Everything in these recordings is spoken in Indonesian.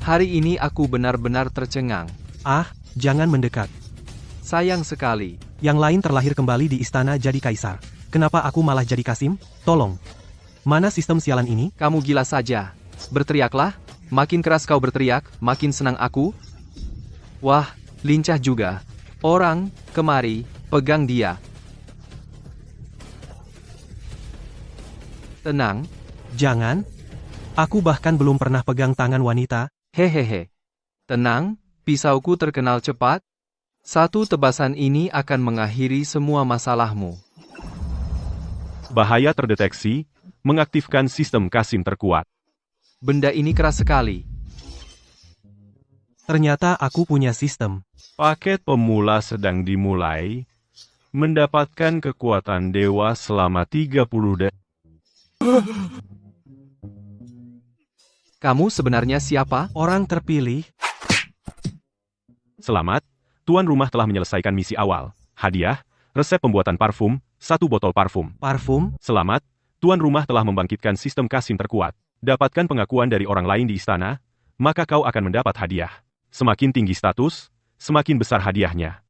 Hari ini aku benar-benar tercengang. Ah, jangan mendekat. Sayang sekali. Yang lain terlahir kembali di istana jadi kaisar. Kenapa aku malah jadi Kasim? Tolong. Mana sistem sialan ini? Kamu gila saja. Berteriaklah. Makin keras kau berteriak, makin senang aku. Wah, lincah juga. Orang, kemari, pegang dia. Tenang. Jangan. Aku bahkan belum pernah pegang tangan wanita. Hehehe. Tenang, pisauku terkenal cepat. Satu tebasan ini akan mengakhiri semua masalahmu. Bahaya terdeteksi, mengaktifkan sistem Kasim terkuat. Benda ini keras sekali. Ternyata aku punya sistem. Paket pemula sedang dimulai, mendapatkan kekuatan dewa selama 30 detik. Kamu sebenarnya siapa? Orang terpilih. Selamat, tuan rumah telah menyelesaikan misi awal. Hadiah, resep pembuatan parfum, 1 botol parfum. Parfum? Selamat, tuan rumah telah membangkitkan sistem Kasim terkuat. Dapatkan pengakuan dari orang lain di istana, maka kau akan mendapat hadiah. Semakin tinggi status, semakin besar hadiahnya.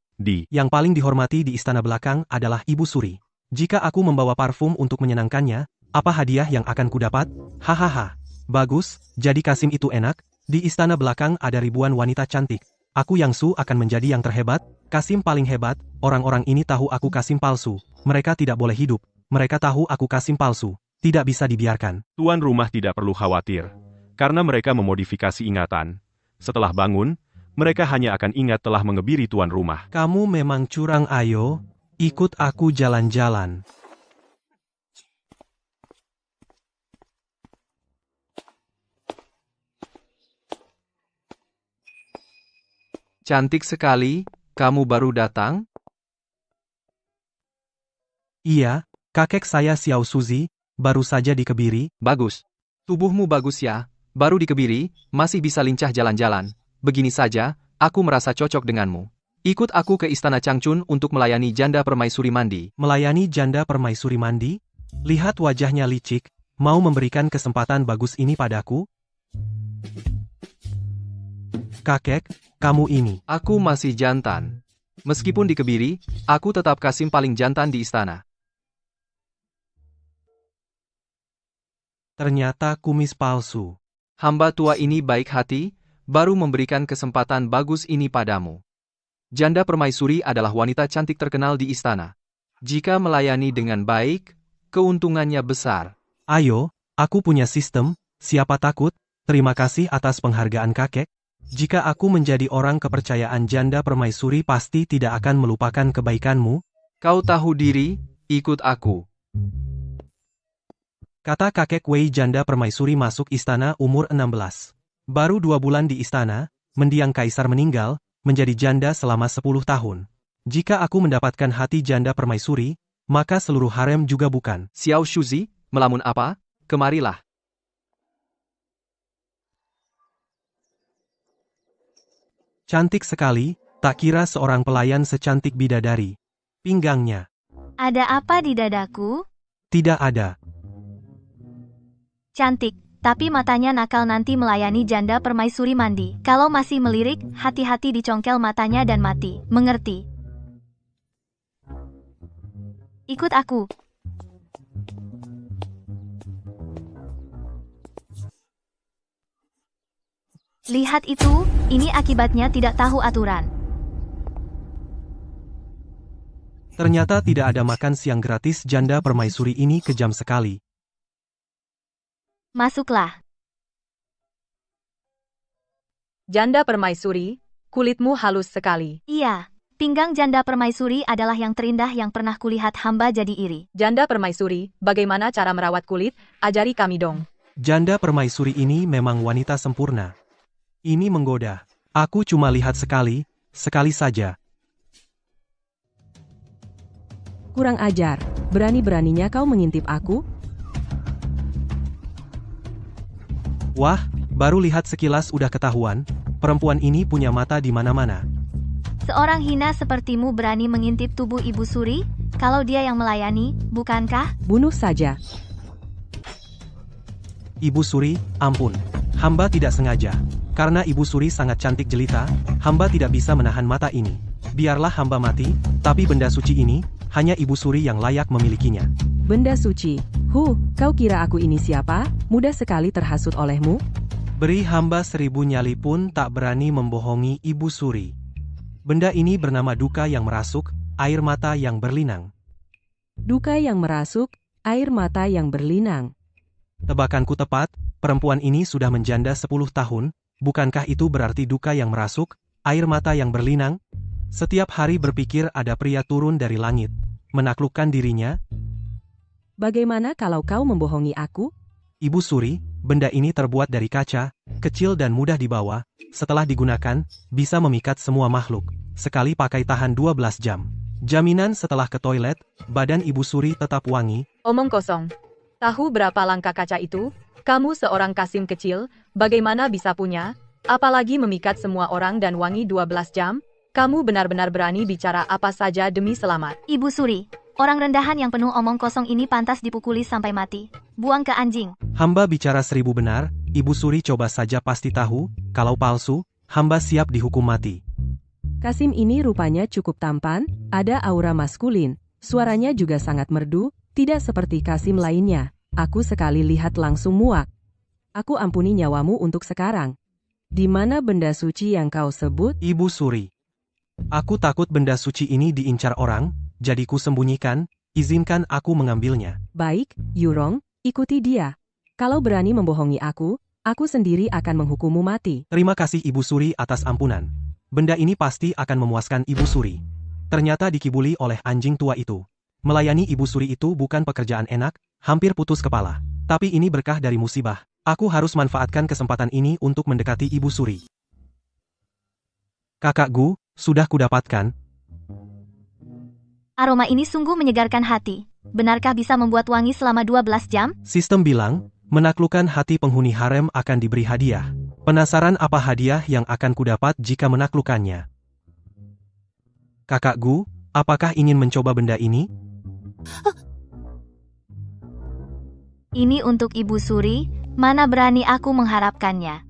Yang paling dihormati di istana belakang adalah Ibu Suri. Jika aku membawa parfum untuk menyenangkannya, apa hadiah yang akan kudapat? Hahaha. Bagus, jadi Kasim itu enak. Di istana belakang ada ribuan wanita cantik. Aku Yangsu akan menjadi yang terhebat. Kasim paling hebat. Orang-orang ini tahu aku Kasim palsu. Mereka tidak boleh hidup. Mereka tahu aku Kasim palsu. Tidak bisa dibiarkan. Tuan rumah tidak perlu khawatir, karena mereka memodifikasi ingatan. Setelah bangun, mereka hanya akan ingat telah mengebiri tuan rumah. Kamu memang curang, ayo. Ikut aku jalan-jalan. Cantik sekali, kamu baru datang? Iya, kakek saya Xiao Suzi, baru saja dikebiri. Bagus. Tubuhmu bagus ya, baru dikebiri, masih bisa lincah jalan-jalan. Begini saja, aku merasa cocok denganmu. Ikut aku ke istana Changchun untuk melayani janda permaisuri mandi. Melayani janda permaisuri mandi? Lihat wajahnya licik, mau memberikan kesempatan bagus ini padaku? Kakek, kamu ini. Aku masih jantan. Meskipun dikebiri, aku tetap Kasim paling jantan di istana. Ternyata kumis palsu. Hamba tua ini baik hati, baru memberikan kesempatan bagus ini padamu. Janda permaisuri adalah wanita cantik terkenal di istana. Jika melayani dengan baik, keuntungannya besar. Ayo, aku punya sistem, siapa takut? Terima kasih atas penghargaan kakek. Jika aku menjadi orang kepercayaan janda permaisuri pasti tidak akan melupakan kebaikanmu. Kau tahu diri, ikut aku. Kata kakek Wei janda permaisuri masuk istana umur 16. Baru 2 bulan di istana, mendiang kaisar meninggal, menjadi janda selama 10 tahun. Jika aku mendapatkan hati janda permaisuri, maka seluruh harem juga bukan. Xiao Shuzi, melamun apa? Kemarilah. Cantik sekali, tak kira seorang pelayan secantik bidadari. Pinggangnya. Ada apa di dadaku? Tidak ada. Cantik, tapi matanya nakal nanti melayani janda permaisuri mandi. Kalau masih melirik, hati-hati dicongkel matanya dan mati. Mengerti? Ikut aku. Lihat itu, ini akibatnya tidak tahu aturan. Ternyata tidak ada makan siang gratis janda permaisuri ini kejam sekali. Masuklah. Janda permaisuri, kulitmu halus sekali. Iya, pinggang janda permaisuri adalah yang terindah yang pernah kulihat, hamba jadi iri. Janda permaisuri, bagaimana cara merawat kulit? Ajari kami dong. Janda permaisuri ini memang wanita sempurna. Ini menggoda. Aku cuma lihat sekali saja. Kurang ajar, berani-beraninya kau mengintip aku? Wah, baru lihat sekilas udah ketahuan, perempuan ini punya mata di mana-mana. Seorang hina sepertimu berani mengintip tubuh Ibu Suri? Kalau dia yang melayani, bukankah? Bunuh saja. Ibu Suri, ampun. Hamba tidak sengaja. Karena Ibu Suri sangat cantik jelita, hamba tidak bisa menahan mata ini. Biarlah hamba mati, tapi benda suci ini, hanya Ibu Suri yang layak memilikinya. Benda suci. Kau kira aku ini siapa? Mudah sekali terhasut olehmu. Beri hamba 1000 nyali pun tak berani membohongi Ibu Suri. Benda ini bernama duka yang merasuk, air mata yang berlinang. Duka yang merasuk, air mata yang berlinang. Tebakanku tepat, perempuan ini sudah menjanda 10 tahun, bukankah itu berarti duka yang merasuk, air mata yang berlinang? Setiap hari berpikir ada pria turun dari langit, menaklukkan dirinya. Bagaimana kalau kau membohongi aku? Ibu Suri, benda ini terbuat dari kaca, kecil dan mudah dibawa, setelah digunakan, bisa memikat semua makhluk, sekali pakai tahan 12 jam. Jaminan setelah ke toilet, badan Ibu Suri tetap wangi. Omong kosong. Tahu berapa langka kaca itu? Kamu seorang Kasim kecil, bagaimana bisa punya? Apalagi memikat semua orang dan wangi 12 jam? Kamu benar-benar berani bicara apa saja demi selamat. Ibu Suri, orang rendahan yang penuh omong kosong ini pantas dipukuli sampai mati. Buang ke anjing. Hamba bicara 1000 benar, Ibu Suri coba saja pasti tahu, kalau palsu, hamba siap dihukum mati. Kasim ini rupanya cukup tampan, ada aura maskulin, suaranya juga sangat merdu, tidak seperti Kasim lainnya. Aku sekali lihat langsung muak. Aku ampuni nyawamu untuk sekarang. Di mana benda suci yang kau sebut? Ibu Suri. Aku takut benda suci ini diincar orang, jadi ku sembunyikan, izinkan aku mengambilnya. Baik, Yurong, ikuti dia. Kalau berani membohongi aku sendiri akan menghukummu mati. Terima kasih Ibu Suri atas ampunan. Benda ini pasti akan memuaskan Ibu Suri. Ternyata dikibuli oleh anjing tua itu. Melayani Ibu Suri itu bukan pekerjaan enak, hampir putus kepala. Tapi ini berkah dari musibah. Aku harus manfaatkan kesempatan ini untuk mendekati Ibu Suri. Kakak Gu, sudah kudapatkan. Aroma ini sungguh menyegarkan hati. Benarkah bisa membuat wangi selama 12 jam? Sistem bilang, menaklukkan hati penghuni harem akan diberi hadiah. Penasaran apa hadiah yang akan kudapat jika menaklukkannya? Kakak Gu, apakah ingin mencoba benda ini? Ini untuk Ibu Suri, mana berani aku mengharapkannya.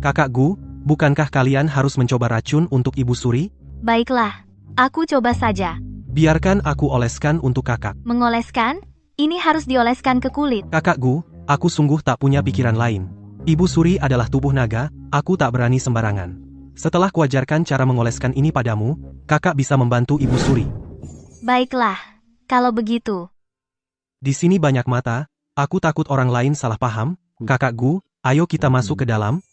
Kakak Gu, bukankah kalian harus mencoba racun untuk Ibu Suri? Baiklah, aku coba saja. Biarkan aku oleskan untuk kakak. Mengoleskan? Ini harus dioleskan ke kulit. Kakak Gu, aku sungguh tak punya pikiran lain. Ibu Suri adalah tubuh naga, aku tak berani sembarangan. Setelah kuajarkan cara mengoleskan ini padamu, kakak bisa membantu Ibu Suri. Baiklah, kalau begitu. Di sini banyak mata, aku takut orang lain salah paham. Kakak Gu, ayo kita masuk ke dalam.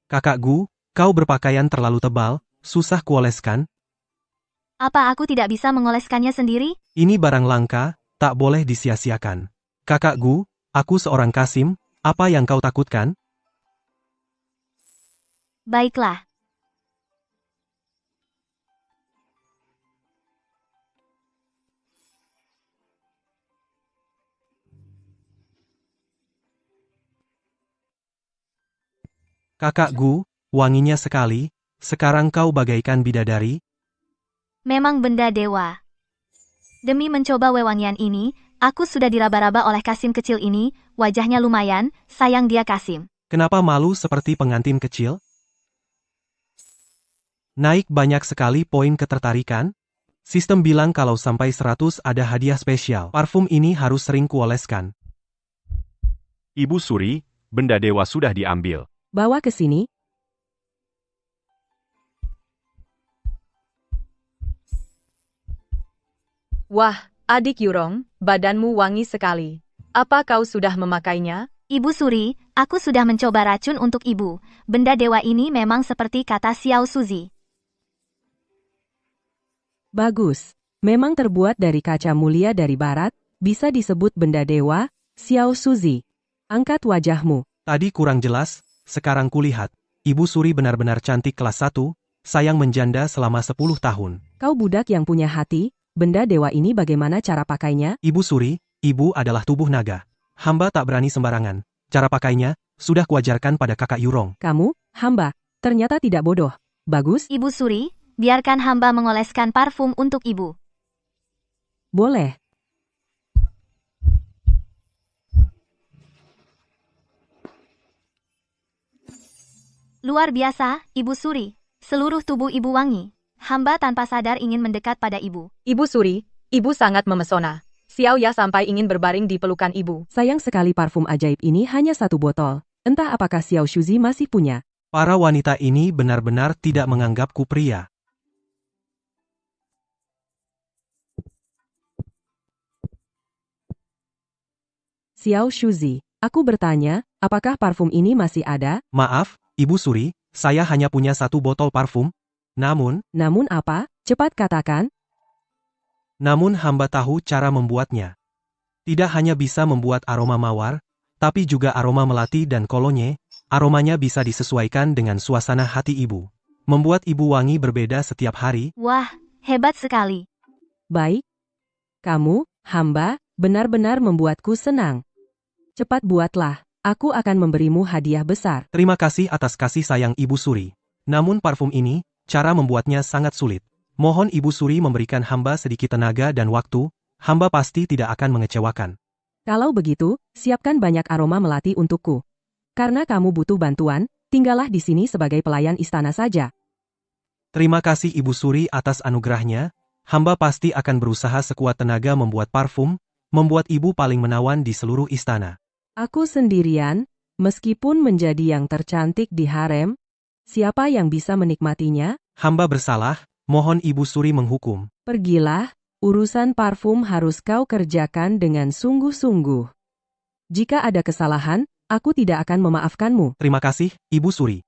Kakak Gu, kau berpakaian terlalu tebal, susah kuoleskan. Apa aku tidak bisa mengoleskannya sendiri? Ini barang langka, tak boleh disia-siakan. Kakak Gu, aku seorang Kasim, apa yang kau takutkan? Baiklah. Kakak Gu, wanginya sekali, sekarang kau bagaikan bidadari. Memang benda dewa. Demi mencoba wewangian ini, aku sudah diraba-raba oleh Kasim kecil ini, wajahnya lumayan, sayang dia Kasim. Kenapa malu seperti pengantin kecil? Naik banyak sekali poin ketertarikan. Sistem bilang kalau sampai 100 ada hadiah spesial. Parfum ini harus sering kuoleskan. Ibu Suri, benda dewa sudah diambil. Bawa ke sini. Wah, adik Yurong, badanmu wangi sekali. Apa kau sudah memakainya? Ibu Suri, aku sudah mencoba racun untuk ibu. Benda dewa ini memang seperti kata Xiao Suzi. Bagus. Memang terbuat dari kaca mulia dari barat, bisa disebut benda dewa, Xiao Suzi. Angkat wajahmu. Tadi kurang jelas, sekarang kulihat. Ibu Suri benar-benar cantik kelas 1, sayang menjanda selama 10 tahun. Kau budak yang punya hati, benda dewa ini bagaimana cara pakainya? Ibu Suri, ibu adalah tubuh naga. Hamba tak berani sembarangan. Cara pakainya, sudah kuajarkan pada kakak Yurong. Kamu, hamba, Ternyata tidak bodoh. Bagus, Ibu Suri, biarkan hamba mengoleskan parfum untuk ibu. boleh. Luar biasa, Ibu Suri. Seluruh tubuh ibu wangi. Hamba tanpa sadar ingin mendekat pada ibu. Ibu Suri, ibu sangat memesona. Xiao Ya sampai ingin berbaring di pelukan ibu. Sayang sekali parfum ajaib ini hanya 1 botol. Entah apakah Xiao Shuzi masih punya. Para wanita ini benar-benar tidak menganggapku pria. Xiao Shuzi, aku bertanya, apakah parfum ini masih ada? Maaf, Ibu Suri, saya hanya punya 1 botol parfum. Namun Apa? Cepat katakan. hamba tahu cara membuatnya. Tidak hanya bisa membuat aroma mawar, tapi juga aroma melati dan kolonye. Aromanya bisa disesuaikan dengan suasana hati ibu. Membuat ibu wangi berbeda setiap hari. Wah, hebat sekali. Baik. Kamu, hamba, benar-benar membuatku senang. Cepat buatlah. Aku akan memberimu hadiah besar. Terima kasih atas kasih sayang Ibu Suri. Namun parfum ini, cara membuatnya sangat sulit. Mohon Ibu Suri memberikan hamba sedikit tenaga dan waktu, hamba pasti tidak akan mengecewakan. Kalau begitu, siapkan banyak aroma melati untukku. Karena kamu butuh bantuan, tinggallah di sini sebagai pelayan istana saja. Terima kasih Ibu Suri atas anugerahnya, hamba pasti akan berusaha sekuat tenaga membuat parfum, membuat ibu paling menawan di seluruh istana. Aku sendirian, meskipun menjadi yang tercantik di harem, siapa yang bisa menikmatinya? Hamba bersalah, mohon Ibu Suri menghukum. Pergilah, urusan parfum harus kau kerjakan dengan sungguh-sungguh. Jika ada kesalahan, aku tidak akan memaafkanmu. Terima kasih, Ibu Suri.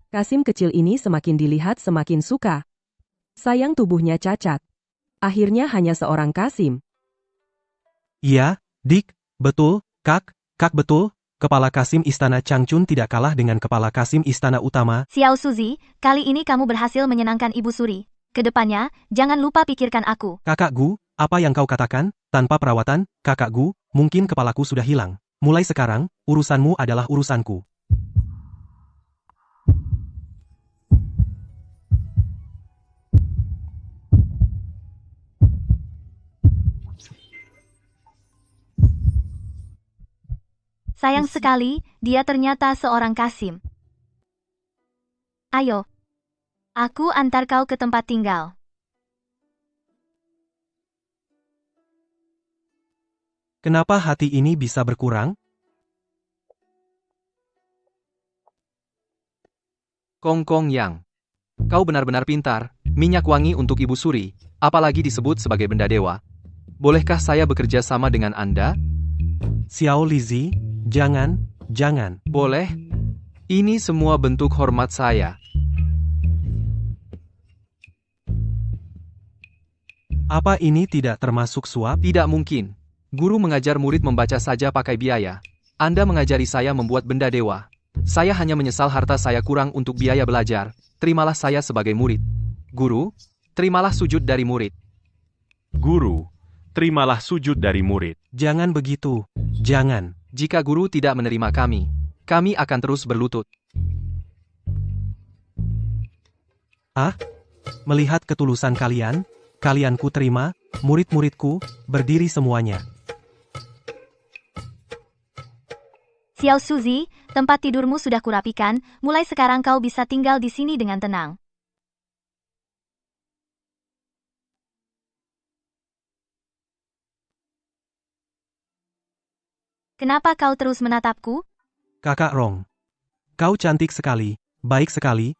Kasim kecil ini semakin dilihat semakin suka. Sayang tubuhnya cacat. Akhirnya hanya seorang Kasim. Iya, Dik, betul, Kak betul, Kepala Kasim Istana Changchun tidak kalah dengan Kepala Kasim Istana Utama. Xiao Suzi, kali ini kamu berhasil menyenangkan Ibu Suri. Kedepannya, jangan lupa pikirkan aku. Kakak Gu, apa yang kau katakan? Tanpa perawatan, Kakak Gu, mungkin kepalaku sudah hilang. Mulai sekarang, urusanmu adalah urusanku. Sayang sekali, dia ternyata seorang Kasim. Ayo. Aku antar kau ke tempat tinggal. Kenapa hati ini bisa berkurang? Kong Kong Yang. Kau benar-benar pintar, minyak wangi untuk Ibu Suri, apalagi disebut sebagai benda dewa. Bolehkah saya bekerja sama dengan Anda? Xiao Lizi, jangan. Boleh. Ini semua bentuk hormat saya. Apa ini tidak termasuk suap? Tidak mungkin. Guru mengajar murid membaca saja pakai biaya. Anda mengajari saya membuat benda dewa. Saya hanya menyesal harta saya kurang untuk biaya belajar. Terimalah saya sebagai murid. Guru, terimalah sujud dari murid. Guru, terimalah sujud dari murid. Jangan begitu, jangan. Jika guru tidak menerima kami akan terus berlutut. Melihat ketulusan kalian ku terima, murid-muridku, berdiri semuanya. Xiao Suzi, tempat tidurmu sudah kurapikan, mulai sekarang kau bisa tinggal di sini dengan tenang. Kenapa kau terus menatapku? Kakak Rong, kau cantik sekali, baik sekali.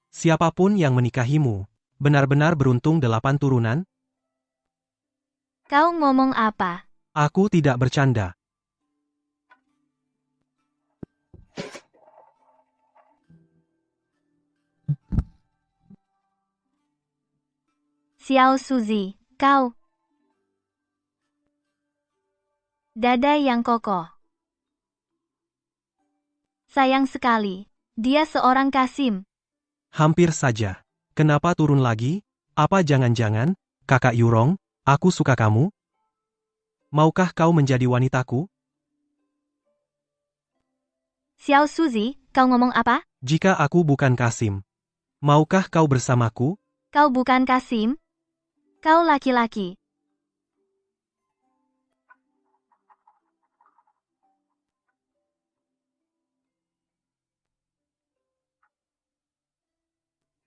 Siapapun yang menikahimu, benar-benar beruntung 8 turunan. Kau ngomong apa? Aku tidak bercanda. Xiao Suzi, kau. Dada yang kokoh. Sayang sekali, dia seorang Kasim. Hampir saja. Kenapa turun lagi? Apa jangan-jangan, Kakak Yurong, aku suka kamu? Maukah kau menjadi wanitaku? Xiao Suzy, kau ngomong apa? Jika aku bukan Kasim, maukah kau bersamaku? Kau bukan Kasim? Kau laki-laki.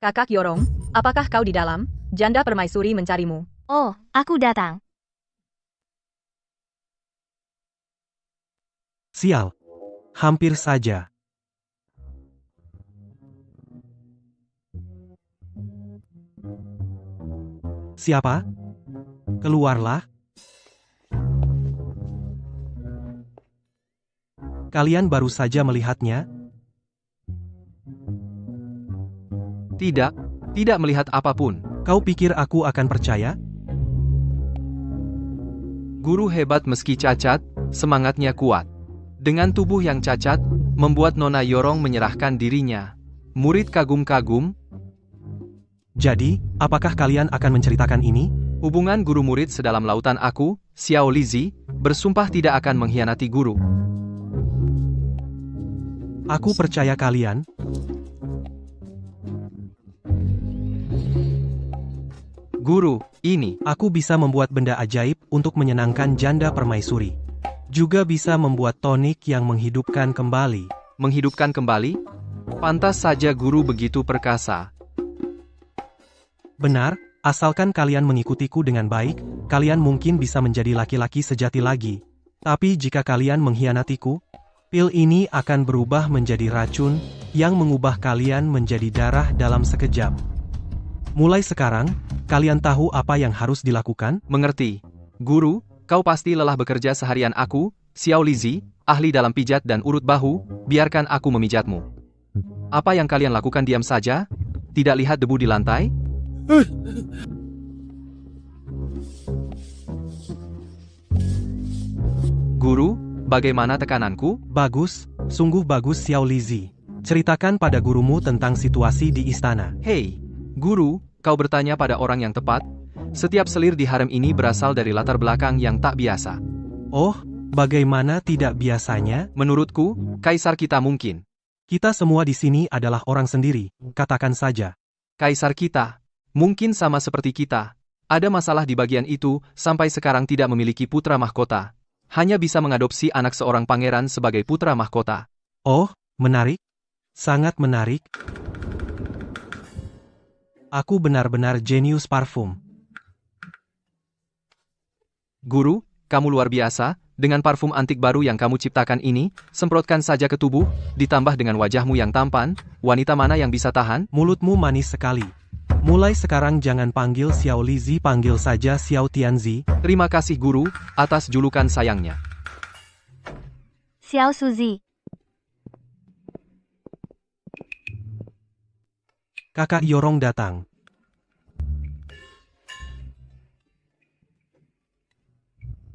Kakak Yorong, apakah kau di dalam? Janda permaisuri mencarimu. Oh, aku datang. Sial. Hampir saja. Siapa? Keluarlah. Kalian baru saja melihatnya? Tidak, tidak melihat apapun. Kau pikir aku akan percaya? Guru hebat meski cacat, semangatnya kuat. Dengan tubuh yang cacat, membuat Nona Yorong menyerahkan dirinya. Murid kagum-kagum, Jadi, apakah kalian akan menceritakan ini? hubungan guru murid sedalam lautan aku, Xiao Lizi, bersumpah tidak akan mengkhianati guru. Aku percaya kalian. Guru, ini, Aku bisa membuat benda ajaib untuk menyenangkan janda permaisuri. Juga bisa membuat tonik yang menghidupkan kembali. menghidupkan kembali? Pantas saja guru begitu perkasa. Benar, asalkan kalian mengikutiku dengan baik, kalian mungkin bisa menjadi laki-laki sejati lagi. Tapi jika kalian mengkhianatiku, pil ini akan berubah menjadi racun, yang mengubah kalian menjadi darah dalam sekejap. Mulai sekarang, kalian tahu apa yang harus dilakukan? Mengerti. Guru, kau pasti lelah bekerja seharian aku, Xiao Lizi, ahli dalam pijat dan urut bahu, biarkan aku memijatmu. Apa yang kalian lakukan diam saja? Tidak lihat debu di lantai? Guru, bagaimana tekananku? Bagus, sungguh bagus Xiao Lizi. Ceritakan pada gurumu tentang situasi di istana. Hei, guru, kau bertanya pada orang yang tepat. Setiap selir di harem ini berasal dari latar belakang yang tak biasa. Oh, bagaimana tidak biasanya? Menurutku, kaisar kita mungkin. Kita semua di sini adalah orang sendiri, katakan saja. Kaisar kita, mungkin sama seperti kita. Ada masalah di bagian itu, sampai sekarang tidak memiliki putra mahkota. Hanya bisa mengadopsi anak seorang pangeran sebagai putra mahkota. Oh, menarik. Sangat menarik. Aku benar-benar jenius parfum. Guru, kamu luar biasa. Dengan parfum antik baru yang kamu ciptakan ini, semprotkan saja ke tubuh, ditambah dengan wajahmu yang tampan, wanita mana yang bisa tahan? Mulutmu manis sekali. Mulai sekarang jangan panggil Xiao Lizi, panggil saja Xiao Tianzi. Terima kasih guru, atas julukan sayangnya. Xiao Suzy. Kakak Yorong datang.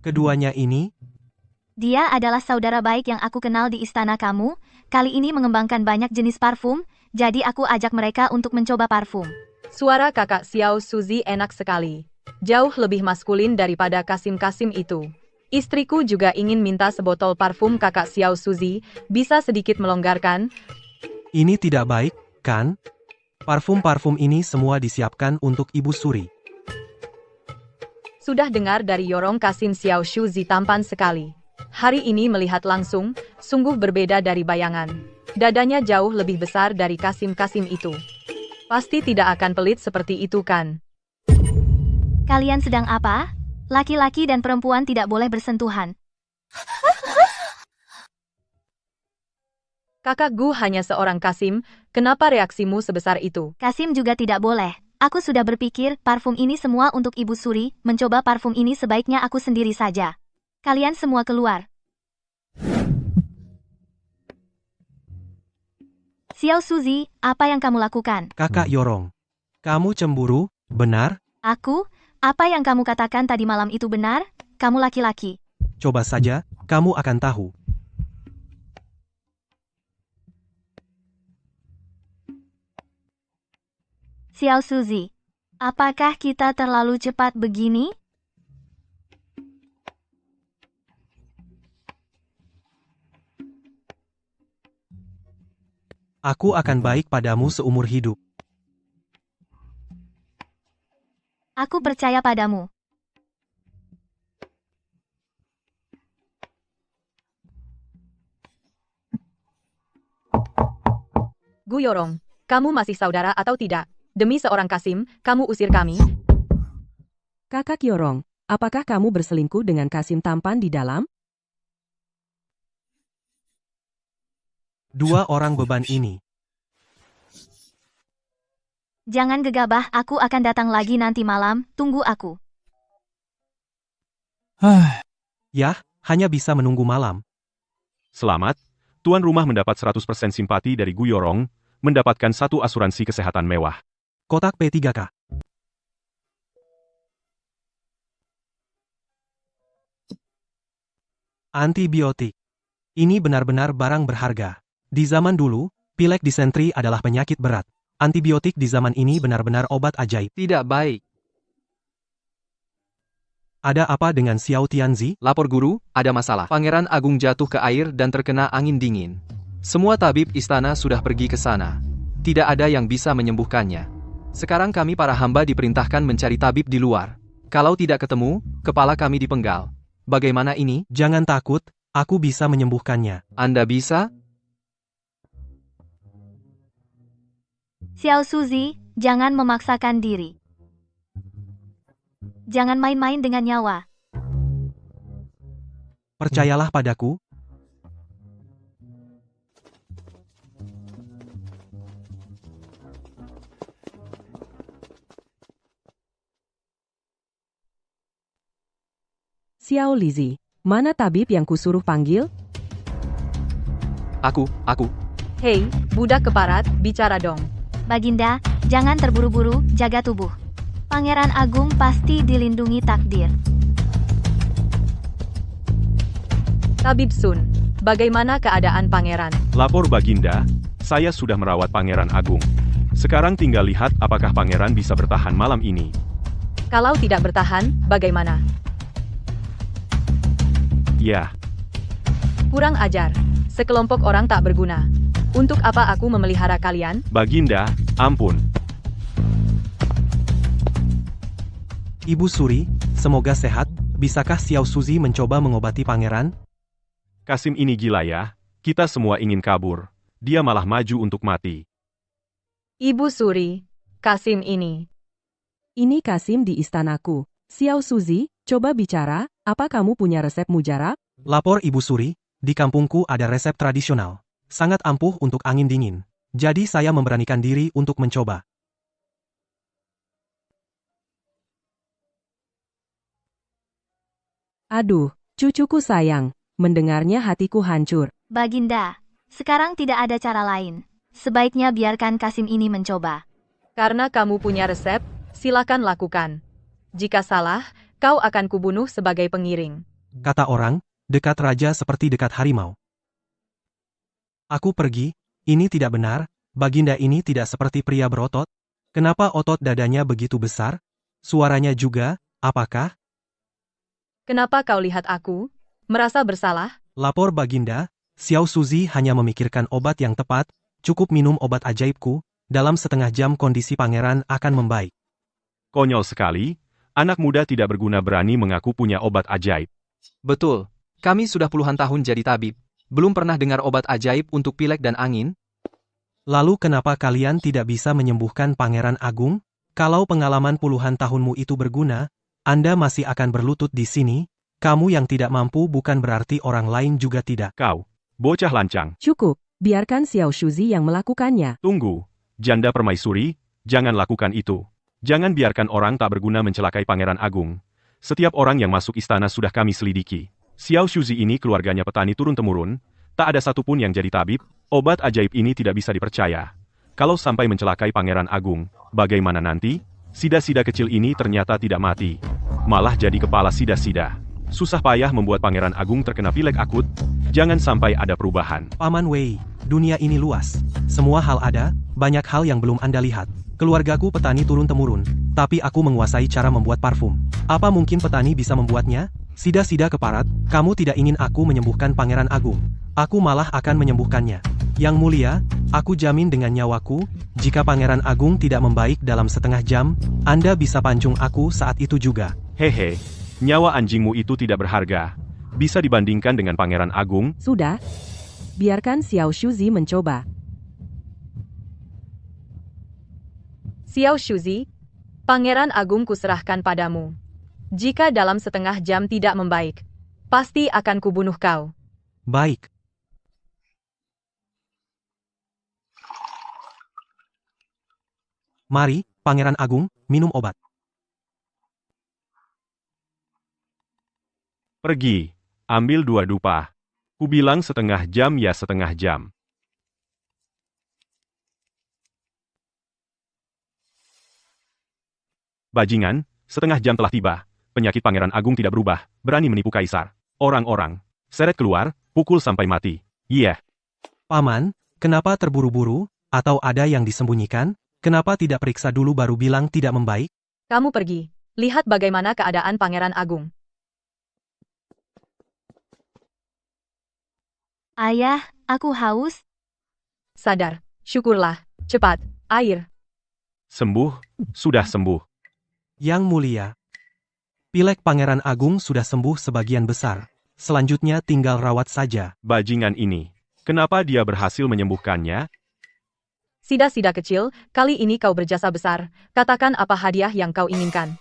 Keduanya ini, Dia adalah saudara baik yang aku kenal di istana kamu. Kali ini mengembangkan banyak jenis parfum, jadi aku ajak mereka untuk mencoba parfum. Suara kakak Xiao Suzy enak sekali. Jauh lebih maskulin daripada Kasim-Kasim itu. Istriku juga ingin minta sebotol parfum kakak Xiao Suzy, bisa sedikit melonggarkan? ini tidak baik, kan? Parfum-parfum ini semua disiapkan untuk Ibu Suri. Sudah dengar dari Yorong Kasim Xiao Suzy tampan sekali. Hari ini melihat langsung, sungguh berbeda dari bayangan. Dadanya jauh lebih besar dari Kasim-Kasim itu. Pasti tidak akan pelit seperti itu kan? Kalian sedang apa? Laki-laki dan perempuan tidak boleh bersentuhan. Kakak Gu hanya seorang Kasim, kenapa reaksimu sebesar itu? Kasim juga tidak boleh. Aku sudah berpikir, parfum ini semua untuk Ibu Suri, mencoba parfum ini sebaiknya aku sendiri saja. Kalian semua keluar. Xiao Suzy, apa yang kamu lakukan? Kakak Yorong, kamu cemburu, benar? Aku? Apa yang kamu katakan tadi malam itu benar? Kamu laki-laki. Coba saja, kamu akan tahu. Xiao Suzy, apakah kita terlalu cepat begini? Aku akan baik padamu seumur hidup. Aku percaya padamu. Gu Yorong, kamu masih saudara atau tidak? Demi seorang Kasim, kamu usir kami? Kakak Yorong, apakah kamu berselingkuh dengan Kasim tampan di dalam? Dua orang beban ini. Jangan gegabah, aku akan datang lagi nanti malam, tunggu aku. Yah, hanya bisa menunggu malam. Selamat, tuan rumah mendapat 100% simpati dari Gu Yorong, mendapatkan satu asuransi kesehatan mewah. Kotak P3K. Antibiotik. Ini benar-benar barang berharga. Di zaman dulu, pilek disentri adalah penyakit berat. Antibiotik di zaman ini benar-benar obat ajaib. Tidak baik. Ada apa dengan Xiao Tianzi? Lapor guru, ada masalah. Pangeran Agung jatuh ke air dan terkena angin dingin. Semua tabib istana sudah pergi ke sana. Tidak ada yang bisa menyembuhkannya. Sekarang kami para hamba diperintahkan mencari tabib di luar. Kalau tidak ketemu, kepala kami dipenggal. Bagaimana ini? Jangan takut, aku bisa menyembuhkannya. Anda bisa? Xiao Suzi, jangan memaksakan diri. Jangan main-main dengan nyawa. Percayalah padaku. Xiao Lizi, mana tabib yang kusuruh panggil? Aku. Hei, budak keparat, bicara dong. Baginda, jangan terburu-buru, jaga tubuh. Pangeran Agung pasti dilindungi takdir. Tabib Sun, bagaimana keadaan pangeran? Lapor Baginda, saya sudah merawat Pangeran Agung. Sekarang tinggal lihat apakah pangeran bisa bertahan malam ini. Kalau tidak bertahan, bagaimana? Ya, Kurang ajar. Sekelompok orang tak berguna. Untuk apa aku memelihara kalian? Baginda, ampun. Ibu Suri, semoga sehat. Bisakah Xiao Suzi mencoba mengobati pangeran? Kasim ini gila ya. Kita semua ingin kabur. Dia malah maju untuk mati. Ibu Suri, Kasim ini. Ini Kasim di istanaku. Xiao Suzi, coba bicara, apa kamu punya resep mujarab? Lapor Ibu Suri, di kampungku ada resep tradisional. Sangat ampuh untuk angin dingin. Jadi saya memberanikan diri untuk mencoba. Aduh, cucuku sayang. Mendengarnya hatiku hancur. Baginda, sekarang tidak ada cara lain. Sebaiknya biarkan Kasim ini mencoba. Karena kamu punya resep, silakan lakukan. Jika salah, kau akan kubunuh sebagai pengiring. Kata orang, dekat raja seperti dekat harimau. Aku pergi, ini tidak benar, Baginda ini tidak seperti pria berotot. Kenapa otot dadanya begitu besar? Suaranya juga, apakah? Kenapa kau lihat aku? Merasa bersalah? Lapor Baginda, Xiao Suzi hanya memikirkan obat yang tepat, cukup minum obat ajaibku, dalam setengah jam kondisi pangeran akan membaik. Konyol sekali, anak muda tidak berguna berani mengaku punya obat ajaib. Betul. Kami sudah puluhan tahun jadi tabib. Belum pernah dengar obat ajaib untuk pilek dan angin? Lalu kenapa kalian tidak bisa menyembuhkan Pangeran Agung? Kalau pengalaman puluhan tahunmu itu berguna, Anda masih akan berlutut di sini. Kamu yang tidak mampu bukan berarti orang lain juga tidak. Kau, bocah lancang. Cukup, biarkan Xiao Suzi yang melakukannya. Tunggu, janda permaisuri, jangan lakukan itu. Jangan biarkan orang tak berguna mencelakai Pangeran Agung. Setiap orang yang masuk istana sudah kami selidiki. Xiao Suzi ini keluarganya petani turun-temurun, tak ada satupun yang jadi tabib, obat ajaib ini tidak bisa dipercaya. Kalau sampai mencelakai Pangeran Agung, bagaimana nanti? Sida-sida kecil ini ternyata tidak mati. Malah jadi kepala sida-sida. Susah payah membuat Pangeran Agung terkena pilek akut, jangan sampai ada perubahan. Paman Wei, dunia ini luas. Semua hal ada, banyak hal yang belum Anda lihat. Keluargaku petani turun-temurun, tapi aku menguasai cara membuat parfum. Apa mungkin petani bisa membuatnya? Sida-sida keparat, kamu tidak ingin aku menyembuhkan Pangeran Agung. Aku malah akan menyembuhkannya. Yang mulia, aku jamin dengan nyawaku, jika Pangeran Agung tidak membaik dalam setengah jam, Anda bisa pancung aku saat itu juga. Hehe, nyawa anjingmu itu tidak berharga. Bisa dibandingkan dengan Pangeran Agung. Sudah. Biarkan Xiao Shuzi mencoba. Xiao Shuzi, Pangeran Agung kuserahkan padamu. Jika dalam setengah jam tidak membaik, pasti akan kubunuh kau. Baik. Mari, Pangeran Agung, minum obat. Pergi, ambil 2 dupa. Kubilang setengah jam ya setengah jam. Bajingan, setengah jam telah tiba. Penyakit Pangeran Agung tidak berubah, berani menipu Kaisar. Orang-orang, seret keluar, pukul sampai mati. Iya. Paman, kenapa terburu-buru? Atau ada yang disembunyikan? Kenapa tidak periksa dulu baru bilang tidak membaik? Kamu pergi. Lihat bagaimana keadaan Pangeran Agung. Ayah, aku haus. Sadar. Syukurlah. Cepat. Air. Sembuh, sudah sembuh. Yang mulia. Pilek Pangeran Agung sudah sembuh sebagian besar. Selanjutnya tinggal rawat saja. Bajingan ini. Kenapa dia berhasil menyembuhkannya? Sida-sida kecil, kali ini kau berjasa besar. Katakan apa hadiah yang kau inginkan.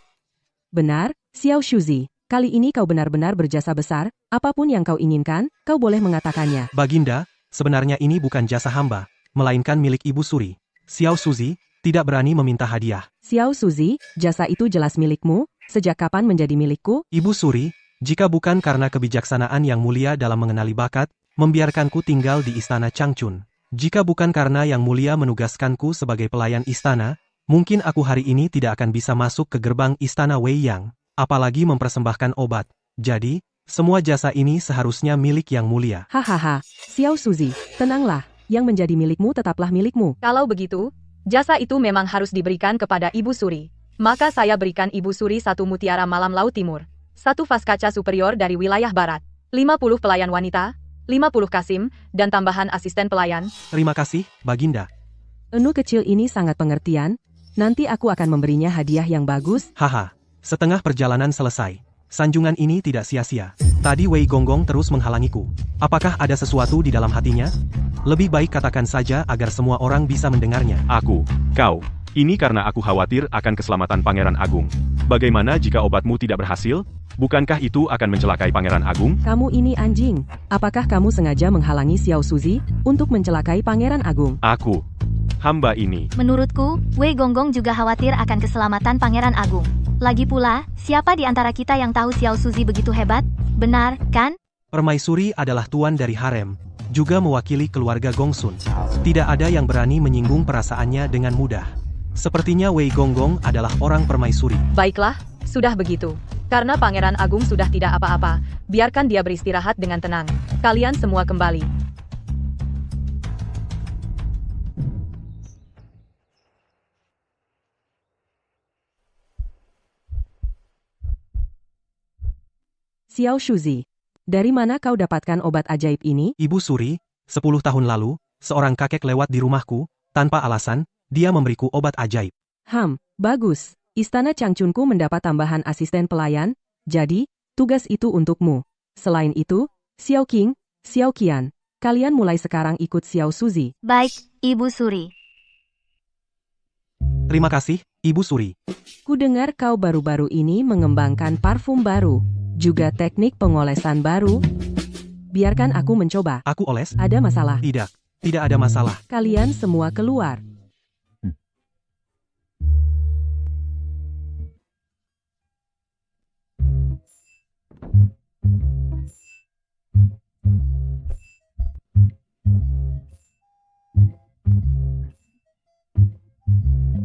Benar, Xiao Shuzi. Kali ini kau benar-benar berjasa besar. Apapun yang kau inginkan, kau boleh mengatakannya. Baginda, sebenarnya ini bukan jasa hamba, melainkan milik Ibu Suri. Xiao Suzi tidak berani meminta hadiah. Xiao Suzi, jasa itu jelas milikmu. Sejak kapan menjadi milikku? Ibu Suri, jika bukan karena kebijaksanaan yang mulia dalam mengenali bakat, membiarkanku tinggal di istana Changchun. Jika bukan karena yang mulia menugaskanku sebagai pelayan istana, mungkin aku hari ini tidak akan bisa masuk ke gerbang istana Wei Yang, apalagi mempersembahkan obat. Jadi, semua jasa ini seharusnya milik yang mulia. Hahaha, Xiao Suzi, tenanglah. Yang menjadi milikmu tetaplah milikmu. Kalau begitu, jasa itu memang harus diberikan kepada Ibu Suri. Maka saya berikan Ibu Suri 1 mutiara malam laut timur, 1 vas kaca superior dari wilayah barat, 50 pelayan wanita, 50 kasim, dan tambahan asisten pelayan. Terima kasih, Baginda. Enu kecil ini sangat pengertian. Nanti aku akan memberinya hadiah yang bagus. Haha, setengah perjalanan selesai. Sanjungan ini tidak sia-sia. Tadi Wei Gonggong terus menghalangiku. Apakah ada sesuatu di dalam hatinya? Lebih baik katakan saja agar semua orang bisa mendengarnya. Kau. Ini karena aku khawatir akan keselamatan Pangeran Agung. Bagaimana jika obatmu tidak berhasil? Bukankah itu akan mencelakai Pangeran Agung? Kamu ini anjing. Apakah kamu sengaja menghalangi Xiao Suzi untuk mencelakai Pangeran Agung? Aku. Hamba ini. Menurutku, Wei Gonggong juga khawatir akan keselamatan Pangeran Agung. Lagi pula, siapa di antara kita yang tahu Xiao Suzi begitu hebat? Benar, kan? Permaisuri adalah tuan dari harem, juga mewakili keluarga Gongsun. Tidak ada yang berani menyinggung perasaannya dengan mudah. Sepertinya Wei Gonggong adalah orang permaisuri. Baiklah, sudah begitu. Karena Pangeran Agung sudah tidak apa-apa, biarkan dia beristirahat dengan tenang. Kalian semua kembali. Xiao Shuzi, dari mana kau dapatkan obat ajaib ini? Ibu Suri, 10 tahun lalu, seorang kakek lewat di rumahku, tanpa alasan, dia memberiku obat ajaib. Bagus. Istana Changchunku mendapat tambahan asisten pelayan, jadi, tugas itu untukmu. Selain itu, Xiao Qing, Xiao Qian, kalian mulai sekarang ikut Xiao Suzi. Baik, Ibu Suri. Terima kasih, Ibu Suri. Kudengar kau baru-baru ini mengembangkan parfum baru, juga teknik pengolesan baru. Biarkan aku mencoba. Aku oles? Ada masalah? Tidak, tidak ada masalah. Kalian semua keluar.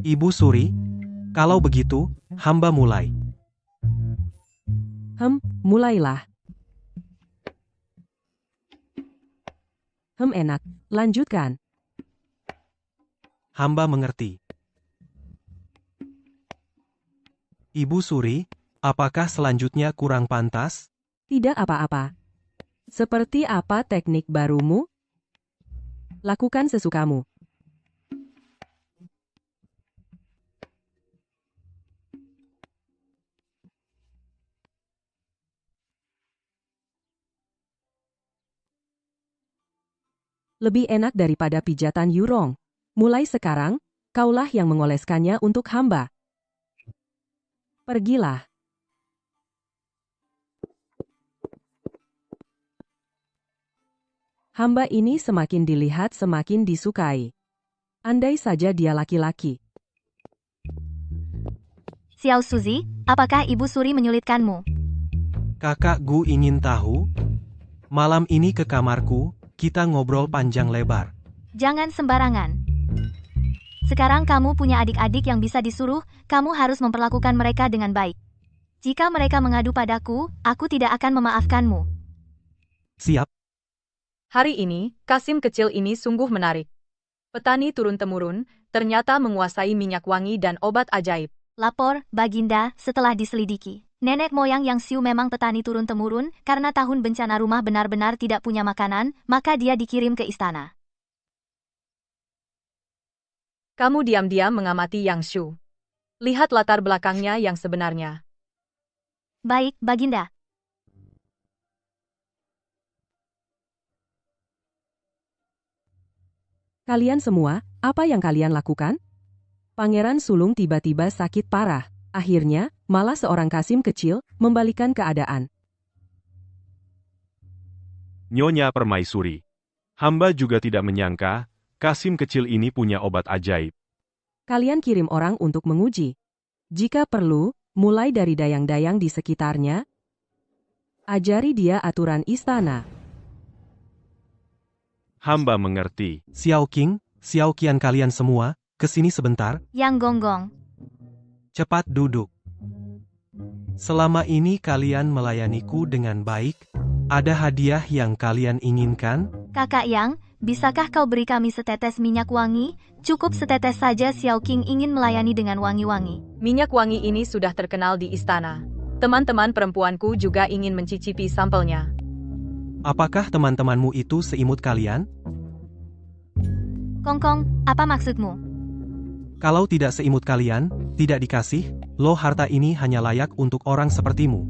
Ibu Suri, kalau begitu, hamba mulai. Mulailah. Enak. Lanjutkan. Hamba mengerti. Ibu Suri, apakah selanjutnya kurang pantas? Tidak apa-apa. Seperti apa teknik barumu? Lakukan sesukamu. Lebih enak daripada pijatan Yurong. Mulai sekarang, kaulah yang mengoleskannya untuk hamba. Pergilah. Hamba ini semakin dilihat semakin disukai. Andai saja dia laki-laki. Xiao Suzi, apakah Ibu Suri menyulitkanmu? Kakak Gu ingin tahu? Malam ini ke kamarku, kita ngobrol panjang lebar. Jangan sembarangan. Sekarang kamu punya adik-adik yang bisa disuruh, kamu harus memperlakukan mereka dengan baik. Jika mereka mengadu padaku, aku tidak akan memaafkanmu. Siap. Hari ini, Kasim kecil ini sungguh menarik. Petani turun-temurun, ternyata menguasai minyak wangi dan obat ajaib. Lapor, Baginda, setelah diselidiki. Nenek moyang Yang Xiu memang petani turun-temurun, karena tahun bencana rumah benar-benar tidak punya makanan, maka dia dikirim ke istana. Kamu diam-diam mengamati Yang Shu. Lihat latar belakangnya yang sebenarnya. Baik, Baginda. Kalian semua, apa yang kalian lakukan? Pangeran Sulung tiba-tiba sakit parah. Akhirnya, malah seorang Kasim kecil membalikan keadaan. Nyonya Permaisuri. Hamba juga tidak menyangka, Kasim kecil ini punya obat ajaib. Kalian kirim orang untuk menguji. Jika perlu, mulai dari dayang-dayang di sekitarnya, ajari dia aturan istana. Hamba mengerti. Xiao Qing, Xiao Qian kalian semua, kesini sebentar, Yang Gonggong. cepat duduk. Selama ini kalian melayaniku dengan baik, ada hadiah yang kalian inginkan? Kakak Yang, bisakah kau beri kami setetes minyak wangi? Cukup setetes saja, Xiao Qing ingin melayani dengan wangi-wangi. Minyak wangi ini sudah terkenal di istana. Teman-teman perempuanku juga ingin mencicipi sampelnya. Apakah teman-temanmu itu seimut kalian? Kongkong, apa maksudmu? Kalau tidak seimut kalian, tidak dikasih, loh harta ini hanya layak untuk orang sepertimu.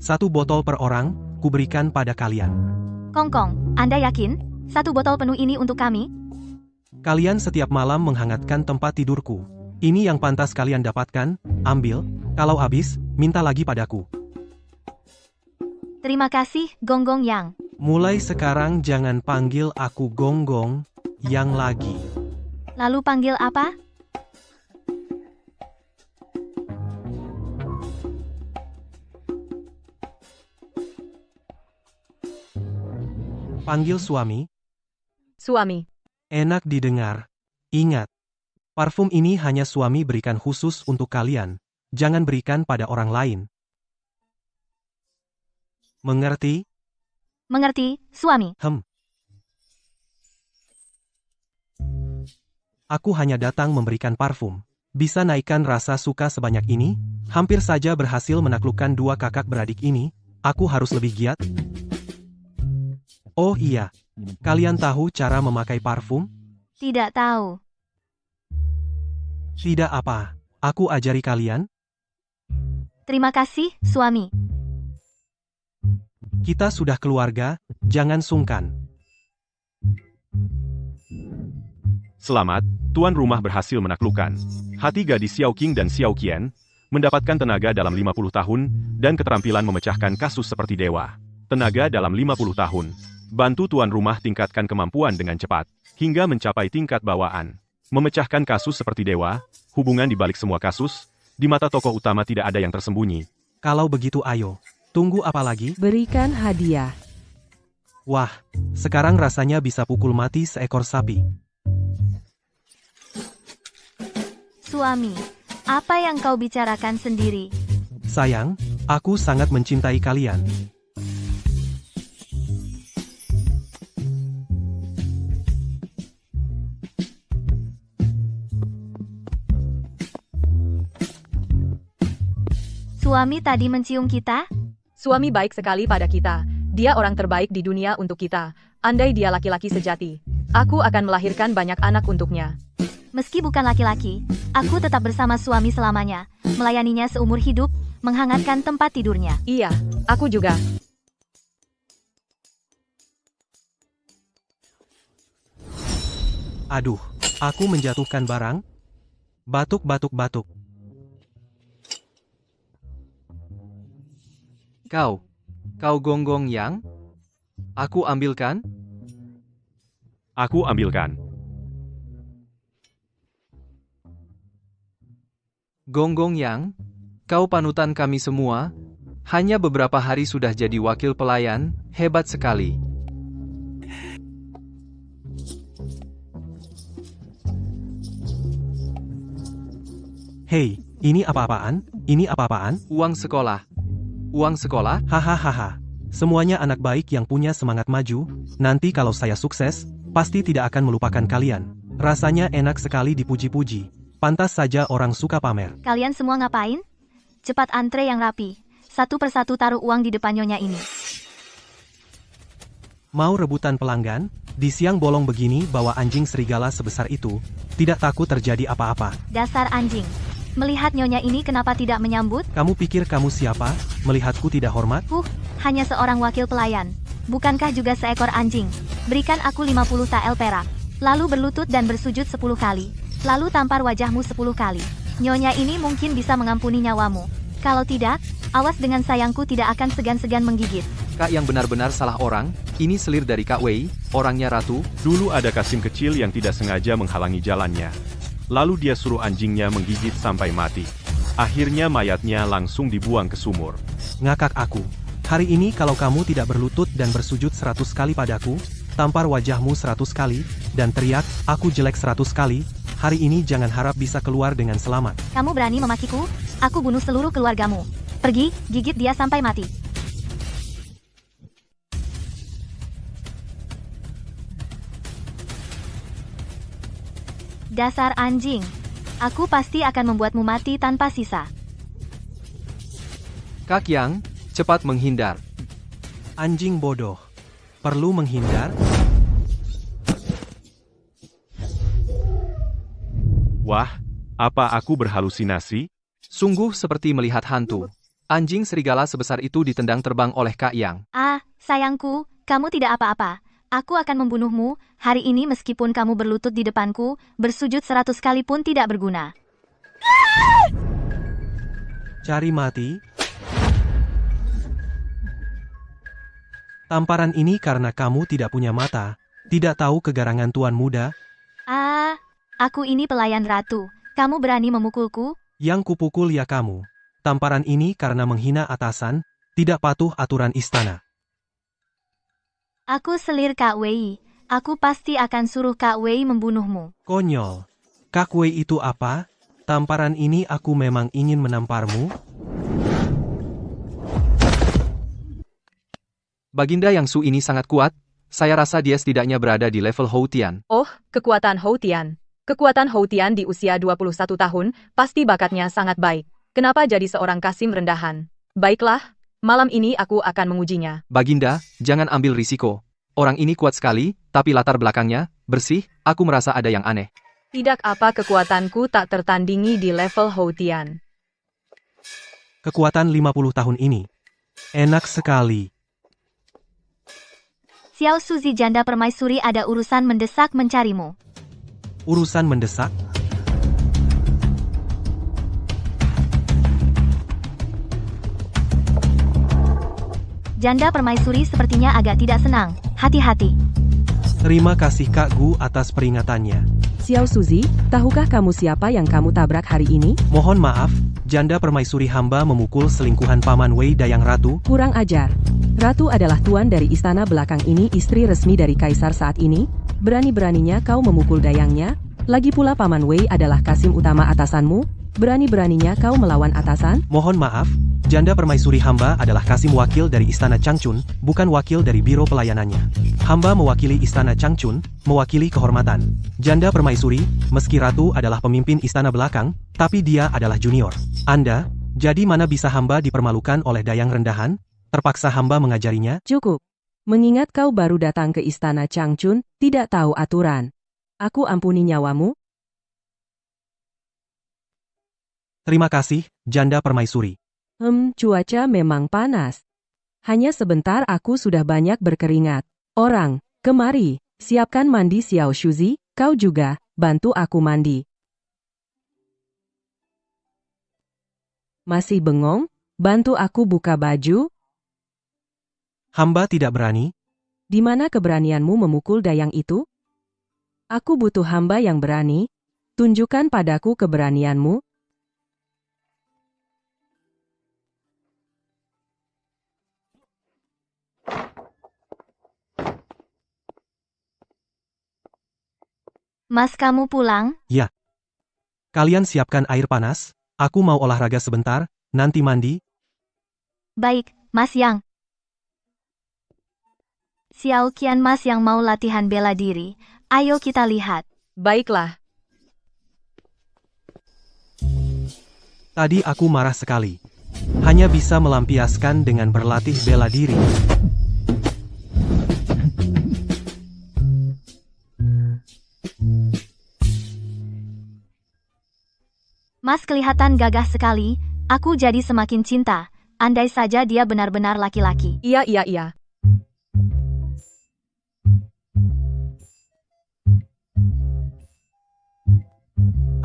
1 botol per orang, kuberikan pada kalian. Kongkong, Anda yakin? 1 botol penuh ini untuk kami? Kalian setiap malam menghangatkan tempat tidurku. Ini yang pantas kalian dapatkan, ambil, kalau habis, minta lagi padaku. Terima kasih, Gonggong Yang. Mulai sekarang jangan panggil aku Gonggong, Yang lagi. Lalu panggil apa? Panggil suami, Suami. enak didengar. Ingat, parfum ini hanya suami berikan khusus untuk kalian. Jangan berikan pada orang lain. Mengerti? Mengerti, suami. Aku hanya datang memberikan parfum. Bisa naikkan rasa suka sebanyak ini? Hampir saja berhasil menaklukkan 2 kakak beradik ini. Aku harus lebih giat? Oh iya, kalian tahu cara memakai parfum? Tidak tahu. Tidak apa, aku ajari kalian. Terima kasih, suami. Kita sudah keluarga, jangan sungkan. Selamat, tuan rumah berhasil menaklukkan hati gadis Xiao Qing dan Xiao Qian, mendapatkan tenaga dalam 50 tahun, dan keterampilan memecahkan kasus seperti dewa. Tenaga dalam 50 tahun. Bantu tuan rumah tingkatkan kemampuan dengan cepat, hingga mencapai tingkat bawaan. Memecahkan kasus seperti dewa, hubungan di balik semua kasus, di mata tokoh utama tidak ada yang tersembunyi. Kalau begitu ayo, tunggu apa lagi? Berikan hadiah. Wah, sekarang rasanya bisa pukul mati seekor sapi. Suami, apa yang kau bicarakan sendiri? Sayang, aku sangat mencintai kalian. Suami tadi mencium kita? Suami baik sekali pada kita. Dia orang terbaik di dunia untuk kita. Andai dia laki-laki sejati, aku akan melahirkan banyak anak untuknya. Meski bukan laki-laki, aku tetap bersama suami selamanya, melayaninya seumur hidup, menghangatkan tempat tidurnya. Iya, aku juga. Aduh, aku menjatuhkan barang. Batuk, batuk, batuk. Kau gonggong yang? Aku ambilkan? Aku ambilkan. Gonggong yang? Kau panutan kami semua? Hanya beberapa hari sudah jadi wakil pelayan, hebat sekali. Hei, ini apa-apaan? Ini apa-apaan? Uang sekolah. Uang sekolah? Hahaha. Semuanya anak baik yang punya semangat maju. Nanti kalau saya sukses, pasti tidak akan melupakan kalian. Rasanya enak sekali dipuji-puji. Pantas saja orang suka pamer. Kalian semua ngapain? Cepat antre yang rapi. Satu persatu taruh uang di depan nyonya ini. Mau rebutan pelanggan? Di siang bolong begini bawa anjing serigala sebesar itu, tidak takut terjadi apa-apa. Dasar anjing. Melihat nyonya ini kenapa tidak menyambut? Kamu pikir kamu siapa? Melihatku tidak hormat? Hanya seorang wakil pelayan. Bukankah juga seekor anjing? Berikan aku 50 tael perak. Lalu berlutut dan bersujud 10 kali. Lalu tampar wajahmu 10 kali. Nyonya ini mungkin bisa mengampuni nyawamu. Kalau tidak, awas dengan sayangku tidak akan segan-segan menggigit. Kak yang benar-benar salah orang, ini selir dari Kak Wei, orangnya ratu. Dulu ada Kasim kecil yang tidak sengaja menghalangi jalannya. Lalu dia suruh anjingnya menggigit sampai mati. Akhirnya mayatnya langsung dibuang ke sumur. Ngakak aku. Hari ini kalau kamu tidak berlutut dan bersujud 100 kali padaku, tampar wajahmu 100 kali, dan teriak, aku jelek 100 kali, hari ini jangan harap bisa keluar dengan selamat. Kamu berani memakiku? Aku bunuh seluruh keluargamu. Pergi, gigit dia sampai mati. Dasar anjing. Aku pasti akan membuatmu mati tanpa sisa. Kak Yang, cepat menghindar. Anjing bodoh. Perlu menghindar? Wah, apa aku berhalusinasi? Sungguh seperti melihat hantu. Anjing serigala sebesar itu ditendang terbang oleh Kak Yang. Sayangku, kamu tidak apa-apa. Aku akan membunuhmu, hari ini meskipun kamu berlutut di depanku, bersujud 100 kali pun tidak berguna. Cari mati? Tamparan ini karena kamu tidak punya mata, tidak tahu kegarangan tuan muda. Aku ini pelayan ratu. Kamu berani memukulku? Yang kupukul ya kamu. Tamparan ini karena menghina atasan, tidak patuh aturan istana. Aku selir Kak Wei. Aku pasti akan suruh Kak Wei membunuhmu. Konyol. Kak Wei itu apa? Tamparan ini aku memang ingin menamparmu. Baginda Yang Su ini sangat kuat. Saya rasa dia setidaknya berada di level Hou Tian. Oh, kekuatan Hou Tian. Kekuatan Hou Tian di usia 21 tahun, pasti bakatnya sangat baik. Kenapa jadi seorang Kasim rendahan? Baiklah, malam ini aku akan mengujinya. Baginda, jangan ambil risiko. Orang ini kuat sekali, tapi latar belakangnya, bersih, aku merasa ada yang aneh. Tidak apa kekuatanku tak tertandingi di level Hou Tian. Kekuatan 50 tahun ini. Enak sekali. Xiao Suzi janda permaisuri ada urusan mendesak mencarimu. Urusan mendesak? Janda permaisuri sepertinya agak tidak senang. Hati-hati. Terima kasih Kak Gu atas peringatannya. Xiao Suzi, tahukah kamu siapa yang kamu tabrak hari ini? Mohon maaf, janda permaisuri hamba memukul selingkuhan Paman Wei Dayang Ratu. Kurang ajar. Ratu adalah tuan dari istana belakang ini, istri resmi dari kaisar saat ini. Berani-beraninya kau memukul dayangnya. Lagi pula Paman Wei adalah Kasim utama atasanmu. Berani-beraninya kau melawan atasan. Mohon maaf, janda permaisuri hamba adalah Kasim wakil dari istana Changchun, bukan wakil dari biro pelayanannya. Hamba mewakili istana Changchun, mewakili kehormatan. Janda permaisuri, meski ratu adalah pemimpin istana belakang, tapi dia adalah junior. Anda, jadi mana bisa hamba dipermalukan oleh dayang rendahan? Terpaksa hamba mengajarinya. Cukup. Mengingat kau baru datang ke istana Changchun, tidak tahu aturan. Aku ampuni nyawamu. Terima kasih, Janda Permaisuri. Cuaca memang panas. Hanya sebentar aku sudah banyak berkeringat. Orang, kemari, siapkan mandi Xiao Shuzi, kau juga, bantu aku mandi. Masih bengong? Bantu aku buka baju? Hamba tidak berani. Di mana keberanianmu memukul dayang itu? Aku butuh hamba yang berani. Tunjukkan padaku keberanianmu. Mas, kamu pulang? Ya. Kalian siapkan air panas, aku mau olahraga sebentar, nanti mandi. Baik, Mas Yang. Xiao Qian, Mas yang mau latihan bela diri. Ayo kita lihat. Baiklah. Tadi aku marah sekali. Hanya bisa melampiaskan dengan berlatih bela diri. Mas kelihatan gagah sekali, aku jadi semakin cinta. Andai saja dia benar-benar laki-laki. Iya.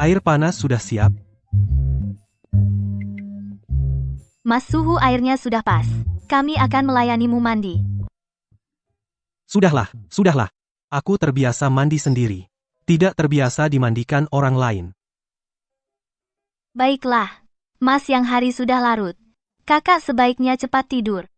Air panas sudah siap. Mas, suhu airnya sudah pas. Kami akan melayanimu mandi. Sudahlah. Aku terbiasa mandi sendiri. Tidak terbiasa dimandikan orang lain. Baiklah. Mas yang hari sudah larut. Kakak sebaiknya cepat tidur.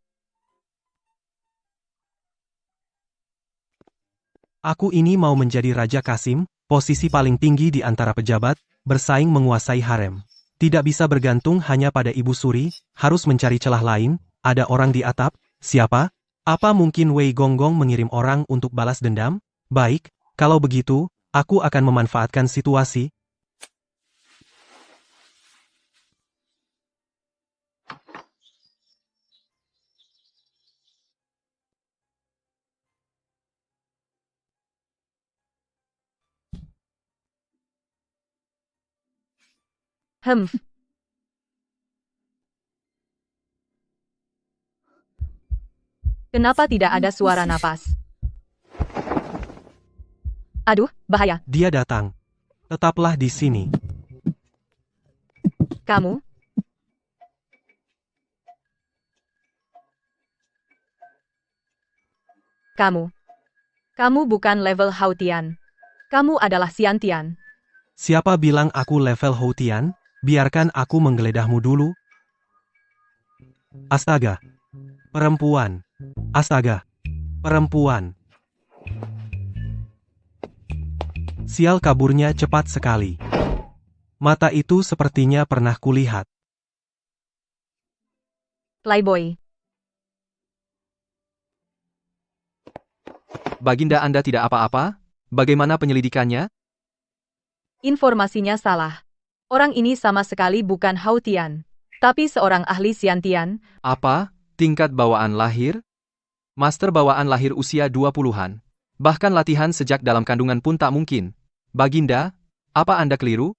Aku ini mau menjadi Raja Kasim, posisi paling tinggi di antara pejabat, bersaing menguasai harem. Tidak bisa bergantung hanya pada Ibu Suri, harus mencari celah lain. Ada orang di atap, siapa? Apa mungkin Wei Gonggong mengirim orang untuk balas dendam? Baik, kalau begitu, aku akan memanfaatkan situasi. Kenapa tidak ada suara napas? Aduh, bahaya. Dia datang. Tetaplah di sini. Kamu? Kamu bukan level Hautian. Kamu adalah Xiantian. Siapa bilang aku level Houtian? Biarkan aku menggeledahmu dulu. Astaga. Perempuan. Astaga. Perempuan. Sial, kaburnya cepat sekali. Mata itu sepertinya pernah kulihat. Playboy. Baginda, Anda tidak apa-apa? Bagaimana penyelidikannya? Informasinya salah. Orang ini sama sekali bukan Hautian, tapi seorang ahli Xiantian. Apa? Tingkat bawaan lahir? Master bawaan lahir usia 20-an. Bahkan latihan sejak dalam kandungan pun tak mungkin. Baginda, apa Anda keliru?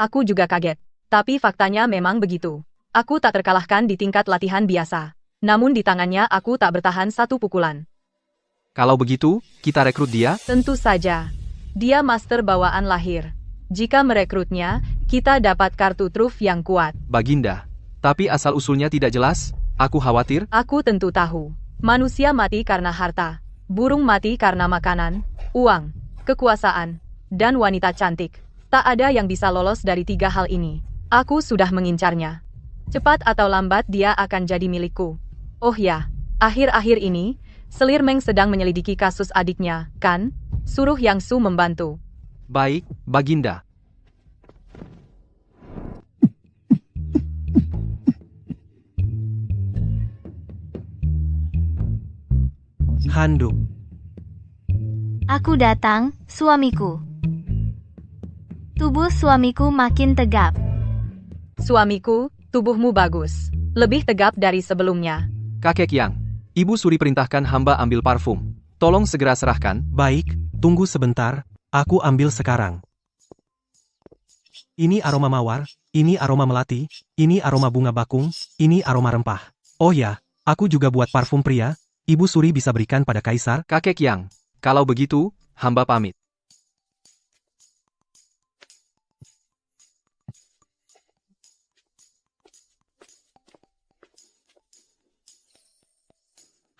Aku juga kaget. Tapi faktanya memang begitu. Aku tak terkalahkan di tingkat latihan biasa. Namun di tangannya aku tak bertahan satu pukulan. Kalau begitu, kita rekrut dia? Tentu saja. Dia master bawaan lahir. Jika merekrutnya, kita dapat kartu truf yang kuat. Baginda, tapi asal-usulnya tidak jelas, aku khawatir. Aku tentu tahu. Manusia mati karena harta. Burung mati karena makanan, uang, kekuasaan, dan wanita cantik. Tak ada yang bisa lolos dari 3 hal ini. Aku sudah mengincarnya. Cepat atau lambat dia akan jadi milikku. Oh ya, akhir-akhir ini, Selir Meng sedang menyelidiki kasus adiknya, kan? Suruh Yang Su membantu. Baik, Baginda. Handuk. Aku datang, suamiku. Tubuh suamiku makin tegap. Suamiku, tubuhmu bagus. Lebih tegap dari sebelumnya. Kakek Yang, Ibu Suri perintahkan hamba ambil parfum. Tolong segera serahkan. Baik, tunggu sebentar, aku ambil sekarang. Ini aroma mawar, ini aroma melati, ini aroma bunga bakung, ini aroma rempah. Oh ya, aku juga buat parfum pria, Ibu Suri bisa berikan pada Kaisar. Kakek Yang, kalau begitu, hamba pamit.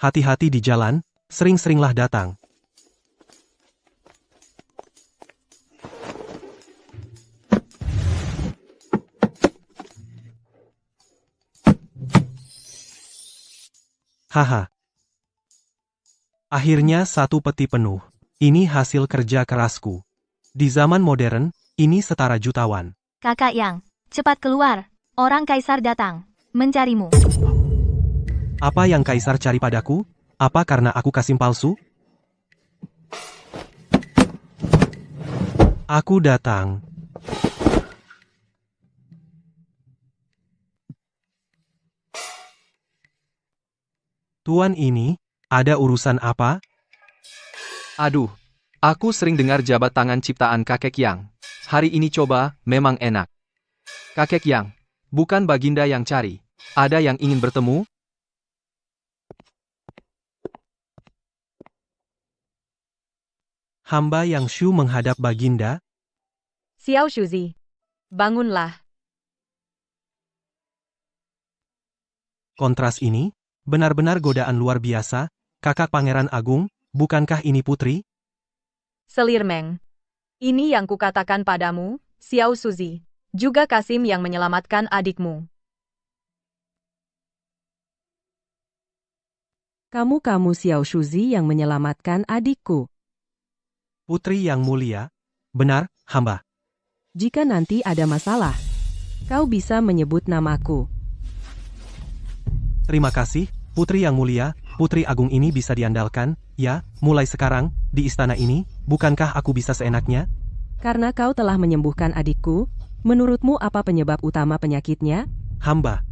Hati-hati di jalan, sering-seringlah datang. Haha. Akhirnya satu peti penuh. Ini hasil kerja kerasku. Di zaman modern, ini setara jutawan. Kakak Yang, cepat keluar. Orang Kaisar datang. Mencarimu. Apa yang Kaisar cari padaku? Apa karena aku kasim palsu? Aku datang. Tuan ini, ada urusan apa? Aduh, aku sering dengar jabat tangan ciptaan kakek Yang. Hari ini coba, memang enak. Kakek Yang, bukan Baginda yang cari. Ada yang ingin bertemu? Hamba yang Shu menghadap Baginda. Xiao Shuzi, bangunlah. Kontras ini, benar-benar godaan luar biasa. Kakak Pangeran Agung, bukankah ini putri? Selir Meng. Ini yang kukatakan padamu, Xiao Shuzi. Juga Kasim yang menyelamatkan adikmu. Kamu Xiao Shuzi yang menyelamatkan adikku. Putri yang mulia. Benar, hamba. Jika nanti ada masalah, kau bisa menyebut namaku. Terima kasih, Putri yang mulia. Putri Agung ini bisa diandalkan. Ya, mulai sekarang, di istana ini, bukankah aku bisa seenaknya? Karena kau telah menyembuhkan adikku, menurutmu apa penyebab utama penyakitnya? Hamba.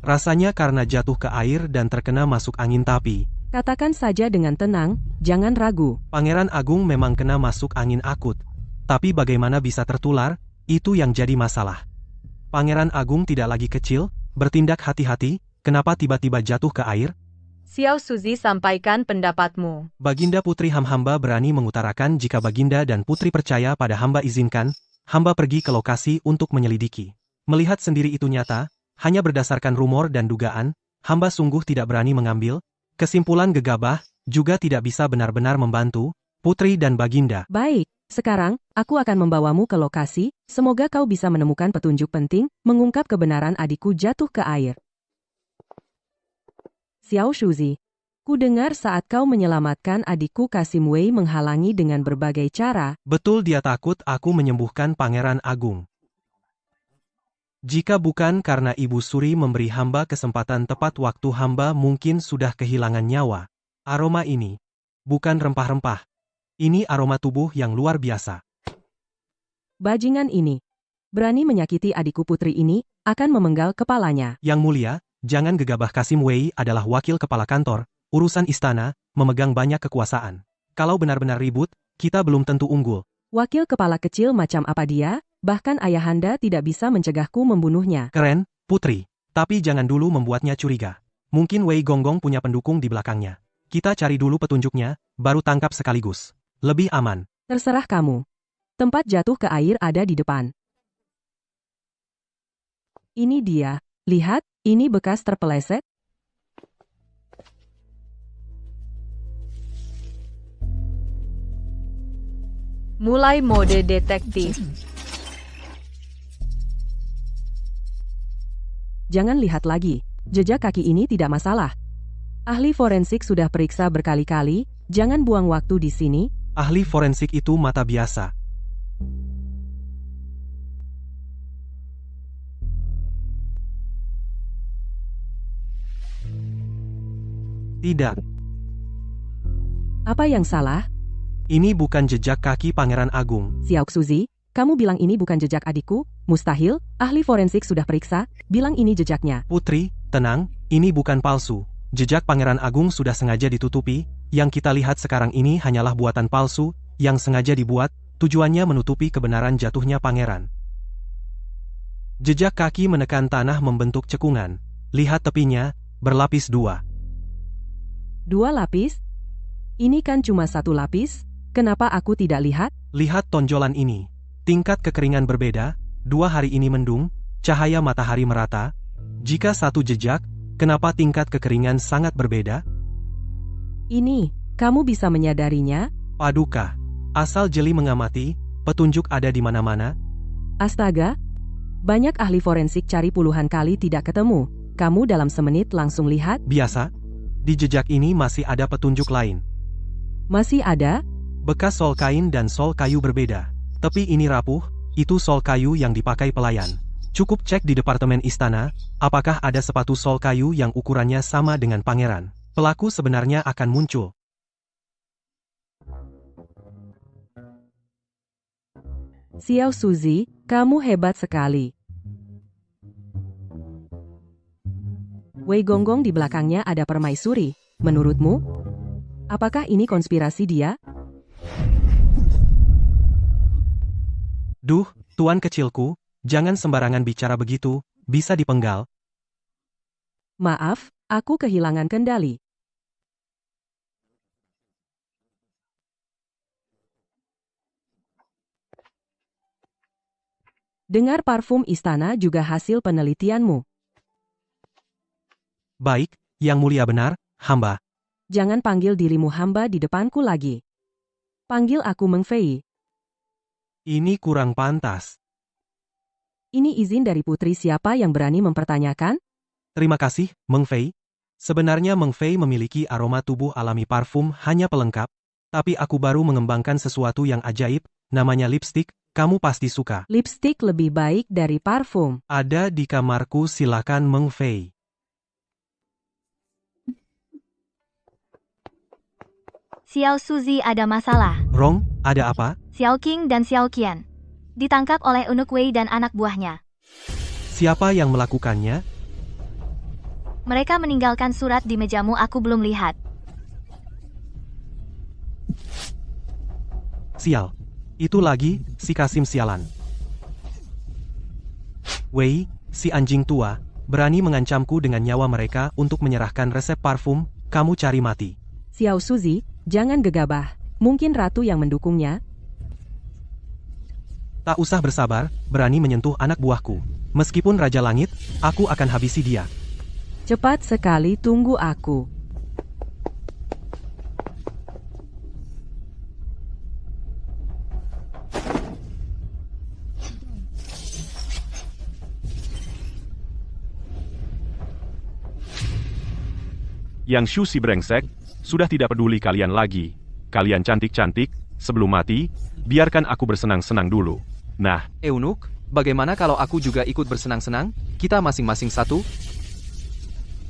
Rasanya karena jatuh ke air dan terkena masuk angin tapi. Katakan saja dengan tenang, jangan ragu. Pangeran Agung memang kena masuk angin akut. Tapi bagaimana bisa tertular, itu yang jadi masalah. Pangeran Agung tidak lagi kecil, bertindak hati-hati, kenapa tiba-tiba jatuh ke air? Xiao Shuzi sampaikan pendapatmu. Baginda Putri hamba berani mengutarakan jika Baginda dan Putri percaya pada hamba izinkan, hamba pergi ke lokasi untuk menyelidiki. Melihat sendiri itu nyata, hanya berdasarkan rumor dan dugaan, hamba sungguh tidak berani mengambil kesimpulan gegabah, juga tidak bisa benar-benar membantu Putri dan Baginda. Baik, sekarang, aku akan membawamu ke lokasi, semoga kau bisa menemukan petunjuk penting, mengungkap kebenaran adikku jatuh ke air. Xiao Shuzi, ku dengar saat kau menyelamatkan adikku Kasim Wei menghalangi dengan berbagai cara. Betul dia takut aku menyembuhkan Pangeran Agung. Jika bukan karena Ibu Suri memberi hamba kesempatan tepat waktu hamba mungkin sudah kehilangan nyawa. Aroma ini, bukan rempah-rempah. Ini aroma tubuh yang luar biasa. Bajingan ini, berani menyakiti adikku putri ini, akan memenggal kepalanya. Yang mulia, jangan gegabah. Kasim Wei adalah wakil kepala kantor, urusan istana, memegang banyak kekuasaan. Kalau benar-benar ribut, kita belum tentu unggul. Wakil kepala kecil macam apa dia? Bahkan ayahanda tidak bisa mencegahku membunuhnya. Keren, Putri. Tapi jangan dulu membuatnya curiga. Mungkin Wei Gonggong punya pendukung di belakangnya. Kita cari dulu petunjuknya, baru tangkap sekaligus. Lebih aman. Terserah kamu. Tempat jatuh ke air ada di depan. Ini dia. Lihat, ini bekas terpeleset. Mulai mode detektif. Jangan lihat lagi. Jejak kaki ini tidak masalah. Ahli forensik sudah periksa berkali-kali, jangan buang waktu di sini. Ahli forensik itu mata biasa. Tidak, Apa yang salah? ini bukan jejak kaki Pangeran Agung. Xiao Shuzi, kamu bilang ini bukan jejak adikku? Mustahil, ahli forensik sudah periksa, bilang ini jejaknya. Putri, tenang, ini bukan palsu. jejak Pangeran Agung sudah sengaja ditutupi, yang kita lihat sekarang ini hanyalah buatan palsu, yang sengaja dibuat, tujuannya menutupi kebenaran jatuhnya pangeran. Jejak kaki menekan tanah membentuk cekungan. Lihat tepinya, berlapis 2. 2 lapis? Ini kan cuma 1 lapis, kenapa aku tidak lihat? Lihat tonjolan ini. Tingkat kekeringan berbeda, 2 hari ini mendung, cahaya matahari merata. Jika 1 jejak, kenapa tingkat kekeringan sangat berbeda? Ini, kamu bisa menyadarinya? Paduka. Asal jeli mengamati, petunjuk ada di mana-mana. Astaga! Banyak ahli forensik cari puluhan kali tidak ketemu. Kamu dalam semenit langsung lihat? Biasa. Di jejak ini masih ada petunjuk lain. Masih ada? Bekas sol kain dan sol kayu berbeda. Tepi ini rapuh, itu sol kayu yang dipakai pelayan. Cukup cek di departemen istana, apakah ada sepatu sol kayu yang ukurannya sama dengan pangeran. Pelaku sebenarnya akan muncul. Xiao Suzy, kamu hebat sekali. Wei Gonggong di belakangnya ada permaisuri. Menurutmu? Apakah ini konspirasi dia? Duh, tuan kecilku, jangan sembarangan bicara begitu, bisa dipenggal. Maaf, aku kehilangan kendali. Dengar parfum istana juga hasil penelitianmu. Baik, yang mulia benar, hamba. Jangan panggil dirimu hamba di depanku lagi. Panggil aku Meng Fei. Ini kurang pantas. Ini izin dari putri siapa yang berani mempertanyakan? Terima kasih, Meng Fei. Sebenarnya Meng Fei memiliki aroma tubuh alami parfum hanya pelengkap, tapi aku baru mengembangkan sesuatu yang ajaib, namanya lipstik, kamu pasti suka. Lipstik lebih baik dari parfum. Ada di kamarku, silakan Meng Fei. Xiao Suzy ada masalah. Rong, ada apa? Xiao Qing dan Xiao Qian ditangkap oleh Eunuch Wei dan anak buahnya. Siapa yang melakukannya? Mereka meninggalkan surat di mejamu, aku belum lihat. Sial. Itu lagi, si Kasim sialan. Wei, si anjing tua, berani mengancamku dengan nyawa mereka untuk menyerahkan resep parfum, kamu cari mati. Xiao Suzy, jangan gegabah. Mungkin ratu yang mendukungnya. Tak usah bersabar, berani menyentuh anak buahku. Meskipun Raja Langit, aku akan habisi dia. Cepat sekali, tunggu aku. Yang Shu si brengsek, sudah tidak peduli kalian lagi. Kalian cantik-cantik, sebelum mati, biarkan aku bersenang-senang dulu. Nah, Eunuch, bagaimana kalau aku juga ikut bersenang-senang? Kita masing-masing satu?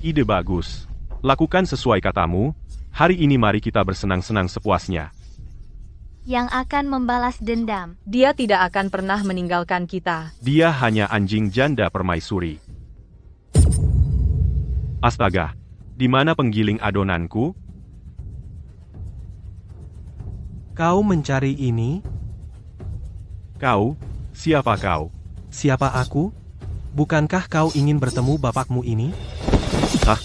ide bagus. Lakukan sesuai katamu, hari ini mari kita bersenang-senang sepuasnya. Yang akan membalas dendam. Dia tidak akan pernah meninggalkan kita. Dia hanya anjing janda permaisuri. Astaga, di mana penggiling adonanku? Kau mencari ini? Kau, siapa kau? Siapa aku? Bukankah kau ingin bertemu bapakmu ini? Hah?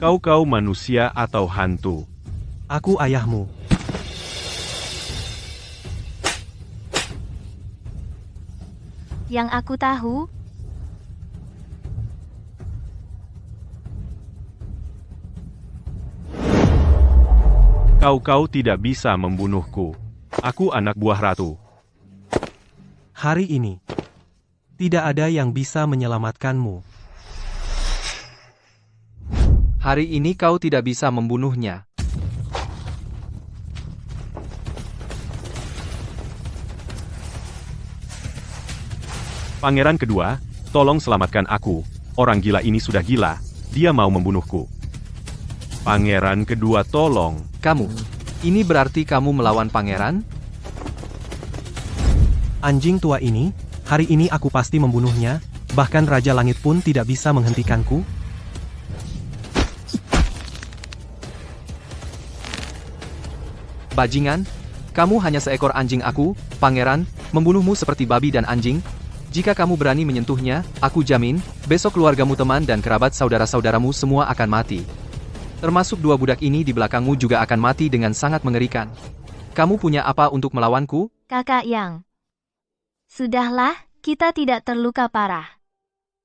Kau manusia atau hantu? Aku ayahmu. Yang aku tahu, Kau tidak bisa membunuhku. Aku anak buah ratu. Hari ini, tidak ada yang bisa menyelamatkanmu. Hari ini kau tidak bisa membunuhnya. Pangeran kedua, tolong selamatkan aku. Orang gila ini sudah gila. Dia mau membunuhku. Pangeran kedua, tolong. Kamu, ini berarti kamu melawan pangeran? Anjing tua ini, hari ini aku pasti membunuhnya, bahkan Raja Langit pun tidak bisa menghentikanku. Bajingan, kamu hanya seekor anjing aku, pangeran, membunuhmu seperti babi dan anjing. Jika kamu berani menyentuhnya, aku jamin, besok keluargamu, teman dan kerabat saudara-saudaramu semua akan mati. Termasuk dua budak ini di belakangmu juga akan mati dengan sangat mengerikan. Kamu punya apa untuk melawanku? Kakak Yang. Sudahlah, kita tidak terluka parah.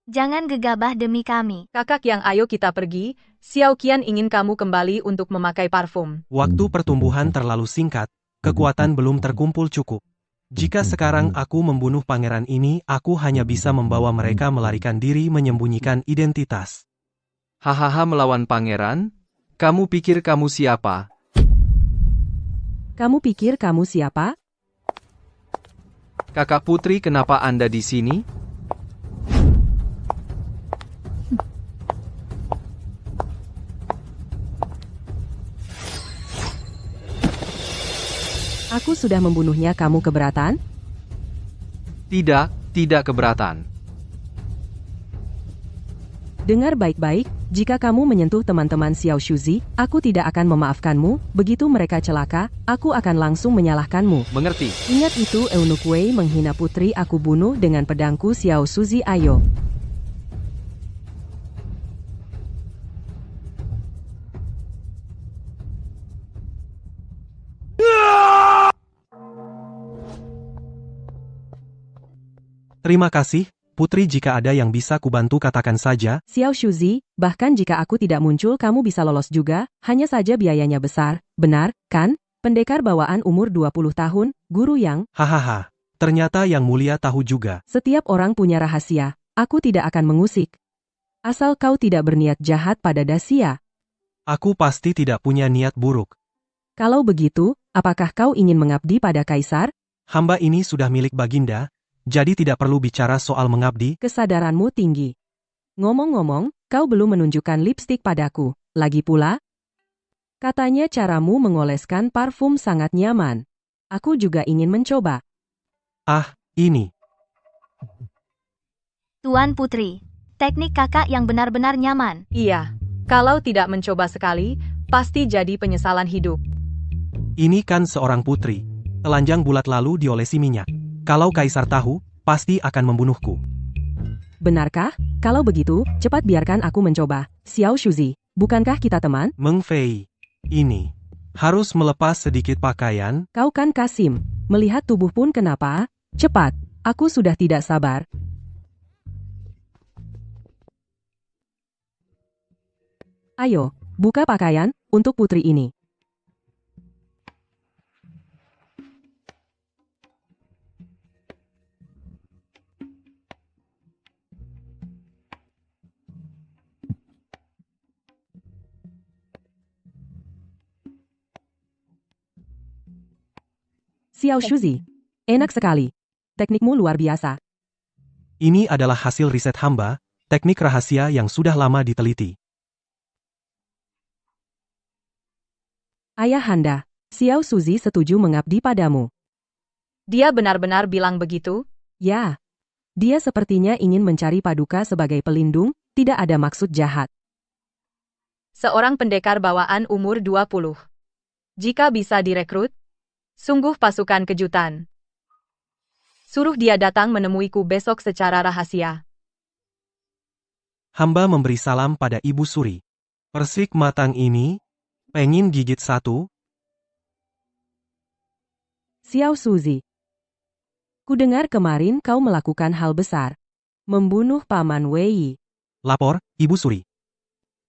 Jangan gegabah demi kami. Kakak Yang, ayo kita pergi. Xiao Qian ingin kamu kembali untuk memakai parfum. Waktu pertumbuhan terlalu singkat, kekuatan belum terkumpul cukup. Jika sekarang aku membunuh pangeran ini, aku hanya bisa membawa mereka melarikan diri menyembunyikan identitas. Hahaha, melawan pangeran? Kamu pikir kamu siapa? Kamu pikir kamu siapa? Kakak Putri, kenapa Anda di sini? Aku sudah membunuhnya, kamu keberatan? Tidak keberatan. Dengar baik-baik, jika kamu menyentuh teman-teman Xiao Shuzi, aku tidak akan memaafkanmu. Begitu mereka celaka, aku akan langsung menyalahkanmu. Mengerti? Ingat itu, Eunuch Wei menghina putri aku bunuh dengan pedangku. Xiao Shuzi, ayo. Terima kasih, Putri, jika ada yang bisa kubantu katakan saja. Xiao Shuzi, bahkan jika aku tidak muncul kamu bisa lolos juga, hanya saja biayanya besar, benar, kan? Pendekar bawaan umur 20 tahun, Guru Yang. Hahaha, ternyata Yang Mulia tahu juga. Setiap orang punya rahasia, aku tidak akan mengusik. Asal kau tidak berniat jahat pada Dacia. Aku pasti tidak punya niat buruk. Kalau begitu, apakah kau ingin mengabdi pada Kaisar? Hamba ini sudah milik Baginda, jadi tidak perlu bicara soal mengabdi. Kesadaranmu tinggi. Ngomong-ngomong, kau belum menunjukkan lipstik padaku. Lagi pula, katanya caramu mengoleskan parfum sangat nyaman. Aku juga ingin mencoba. Ah, ini. Tuan Putri, teknik kakak yang benar-benar nyaman. Iya, kalau tidak mencoba sekali, pasti jadi penyesalan hidup. Ini kan seorang putri. Telanjang bulat lalu diolesi minyak. Kalau Kaisar tahu, pasti akan membunuhku. Benarkah? Kalau begitu, cepat biarkan aku mencoba. Xiao Shuzi, bukankah kita teman? Meng Fei, ini. Harus melepas sedikit pakaian. Kau kan Kasim. Melihat tubuh pun kenapa? Cepat, aku sudah tidak sabar. Ayo, buka pakaian, untuk putri ini. Xiao Shuzi, enak sekali. Teknikmu luar biasa. Ini adalah hasil riset hamba, teknik rahasia yang sudah lama diteliti. Ayahanda, Xiao Shuzi setuju mengabdi padamu. Dia benar-benar bilang begitu? Ya, dia sepertinya ingin mencari Paduka sebagai pelindung, tidak ada maksud jahat. Seorang pendekar bawaan umur 20. Jika bisa direkrut, sungguh pasukan kejutan. Suruh dia datang menemuiku besok secara rahasia. Hamba memberi salam pada Ibu Suri. Persik matang ini, pengen gigit satu. Xiao Shuzi, kudengar kemarin kau melakukan hal besar. Membunuh Paman Wei. Lapor, Ibu Suri.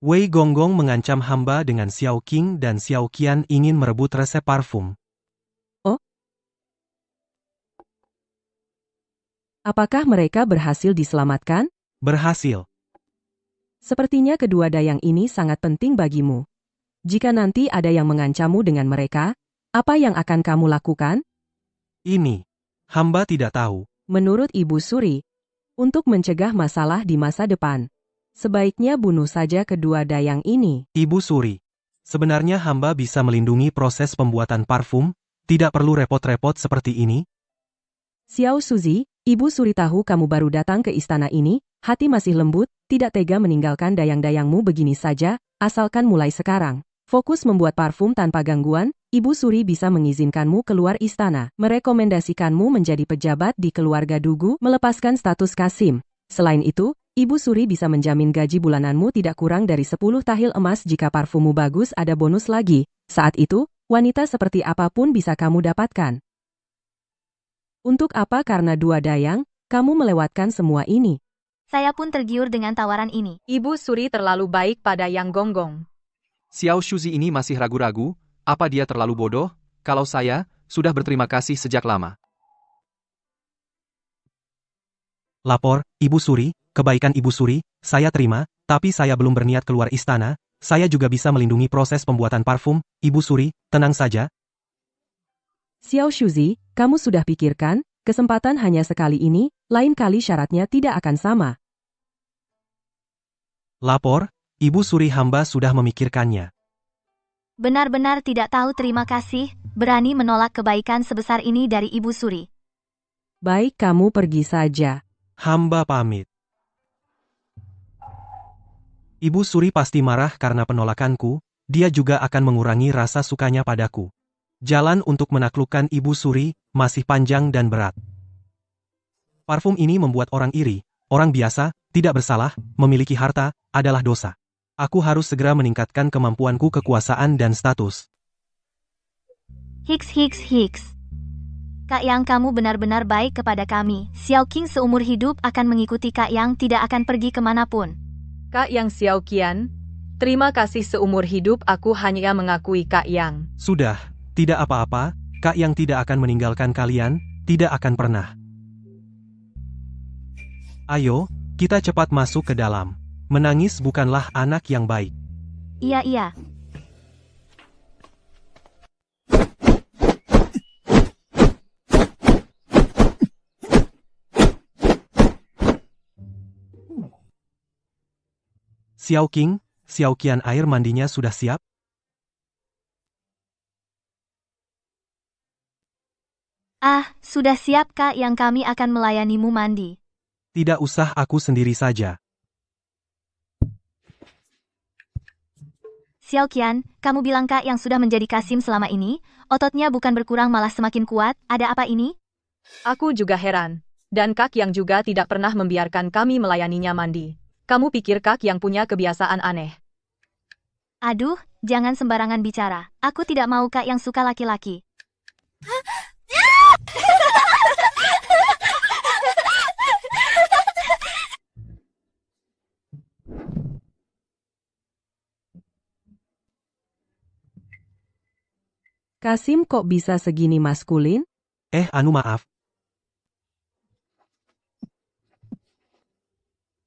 Wei Gonggong mengancam hamba dengan Xiao Qing dan Xiao Qian ingin merebut resep parfum. Apakah mereka berhasil diselamatkan? Berhasil. Sepertinya kedua dayang ini sangat penting bagimu. Jika nanti ada yang mengancammu dengan mereka, apa yang akan kamu lakukan? Ini. Hamba tidak tahu. Menurut Ibu Suri, untuk mencegah masalah di masa depan, sebaiknya bunuh saja kedua dayang ini. Ibu Suri. Sebenarnya hamba bisa melindungi proses pembuatan parfum, tidak perlu repot-repot seperti ini. Xiao Suzi, Ibu Suri tahu kamu baru datang ke istana ini, hati masih lembut, tidak tega meninggalkan dayang-dayangmu begini saja, asalkan mulai sekarang. Fokus membuat parfum tanpa gangguan, Ibu Suri bisa mengizinkanmu keluar istana, merekomendasikanmu menjadi pejabat di keluarga Dugu, melepaskan status Kasim. Selain itu, Ibu Suri bisa menjamin gaji bulananmu tidak kurang dari 10 tahil emas jika parfummu bagus ada bonus lagi. Saat itu, wanita seperti apapun bisa kamu dapatkan. Untuk apa karena 2 dayang, kamu melewatkan semua ini? Saya pun tergiur dengan tawaran ini. Ibu Suri terlalu baik pada Yang Gonggong. Xiao Shuzi ini masih ragu-ragu, apa dia terlalu bodoh? Kalau saya, sudah berterima kasih sejak lama. Lapor, Ibu Suri, kebaikan Ibu Suri, saya terima, tapi saya belum berniat keluar istana, saya juga bisa melindungi proses pembuatan parfum, Ibu Suri, tenang saja. Xiao Shuzi, kamu sudah pikirkan, kesempatan hanya sekali ini, lain kali syaratnya tidak akan sama. Lapor, Ibu Suri hamba sudah memikirkannya. Benar-benar tidak tahu terima kasih, berani menolak kebaikan sebesar ini dari Ibu Suri. Baik kamu pergi saja. Hamba pamit. Ibu Suri pasti marah karena penolakanku, dia juga akan mengurangi rasa sukanya padaku. Jalan untuk menaklukkan Ibu Suri masih panjang dan berat. Parfum ini membuat orang iri, orang biasa, tidak bersalah, memiliki harta, adalah dosa. Aku harus segera meningkatkan kemampuanku kekuasaan dan status. Hiks. Kak Yang kamu benar-benar baik kepada kami. Xiao Qing seumur hidup akan mengikuti Kak Yang, tidak akan pergi kemanapun. Kak Yang Xiao Qian, terima kasih seumur hidup aku hanya mengakui Kak Yang. Sudah, tidak apa-apa, Kak Yang tidak akan meninggalkan kalian, tidak akan pernah. Ayo, kita cepat masuk ke dalam. Menangis bukanlah anak yang baik. Iya. Xiao Qing, Xiao Qian air mandinya sudah siap? Sudah siap Kak Yang, kami akan melayanimu mandi. Tidak usah, aku sendiri saja. Xiao Qian, kamu bilang Kak Yang sudah menjadi Kasim selama ini, ototnya bukan berkurang malah semakin kuat, ada apa ini? Aku juga heran. Dan Kak Yang juga tidak pernah membiarkan kami melayaninya mandi. Kamu pikir Kak Yang punya kebiasaan aneh? Aduh, jangan sembarangan bicara. Aku tidak mau Kak Yang suka laki-laki. Kasim kok bisa segini maskulin? Maaf.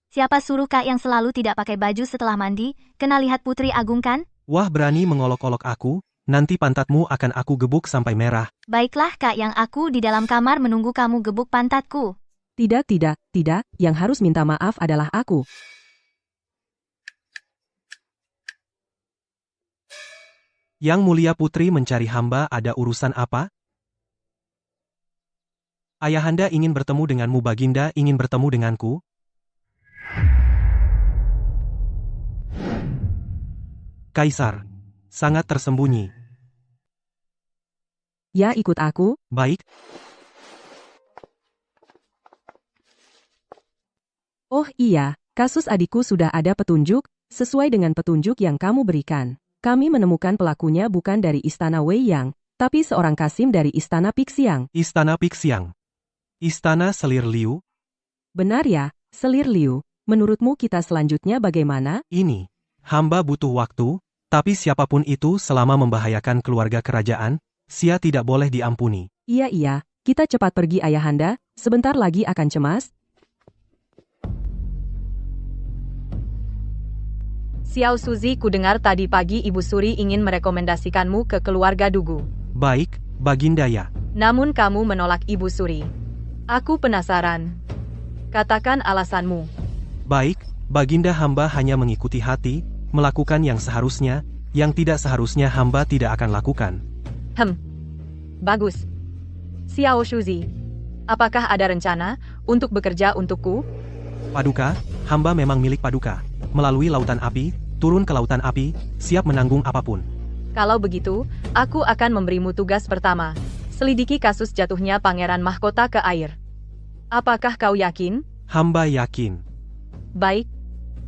Siapa suruh Kak Yang selalu tidak pakai baju setelah mandi? Kena lihat Putri Agung kan? Wah, berani mengolok-olok aku, nanti pantatmu akan aku gebuk sampai merah. Baiklah Kak Yang, aku di dalam kamar menunggu kamu gebuk pantatku. Tidak, yang harus minta maaf adalah aku. Yang Mulia Putri mencari hamba, ada urusan apa? Ayahanda ingin bertemu denganmu, Baginda ingin bertemu denganku. Kaisar. Sangat tersembunyi. Ya, ikut aku. Baik. Oh iya, kasus adikku sudah ada petunjuk, sesuai dengan petunjuk yang kamu berikan. Kami menemukan pelakunya bukan dari Istana Wei Yang, tapi seorang Kasim dari Istana Pixiang. Istana Pixiang. Istana Selir Liu. Benar ya, Selir Liu. Menurutmu kita selanjutnya bagaimana? Ini. Hamba butuh waktu, tapi siapapun itu selama membahayakan keluarga kerajaan, Sia tidak boleh diampuni. Iya, kita cepat pergi ayahanda, sebentar lagi akan cemas. Xiao Suzi, ku dengar tadi pagi Ibu Suri ingin merekomendasikanmu ke keluarga Dugu. Baik, Baginda ya. Namun kamu menolak Ibu Suri. Aku penasaran. Katakan alasanmu. Baik, Baginda, hamba hanya mengikuti hati, melakukan yang seharusnya, yang tidak seharusnya hamba tidak akan lakukan. Bagus. Xiao Shuzi. Apakah ada rencana untuk bekerja untukku? Paduka, hamba memang milik Paduka. Melalui lautan api, turun ke lautan api, siap menanggung apapun. Kalau begitu, aku akan memberimu tugas pertama. Selidiki kasus jatuhnya Pangeran Mahkota ke air. Apakah kau yakin? Hamba yakin. Baik.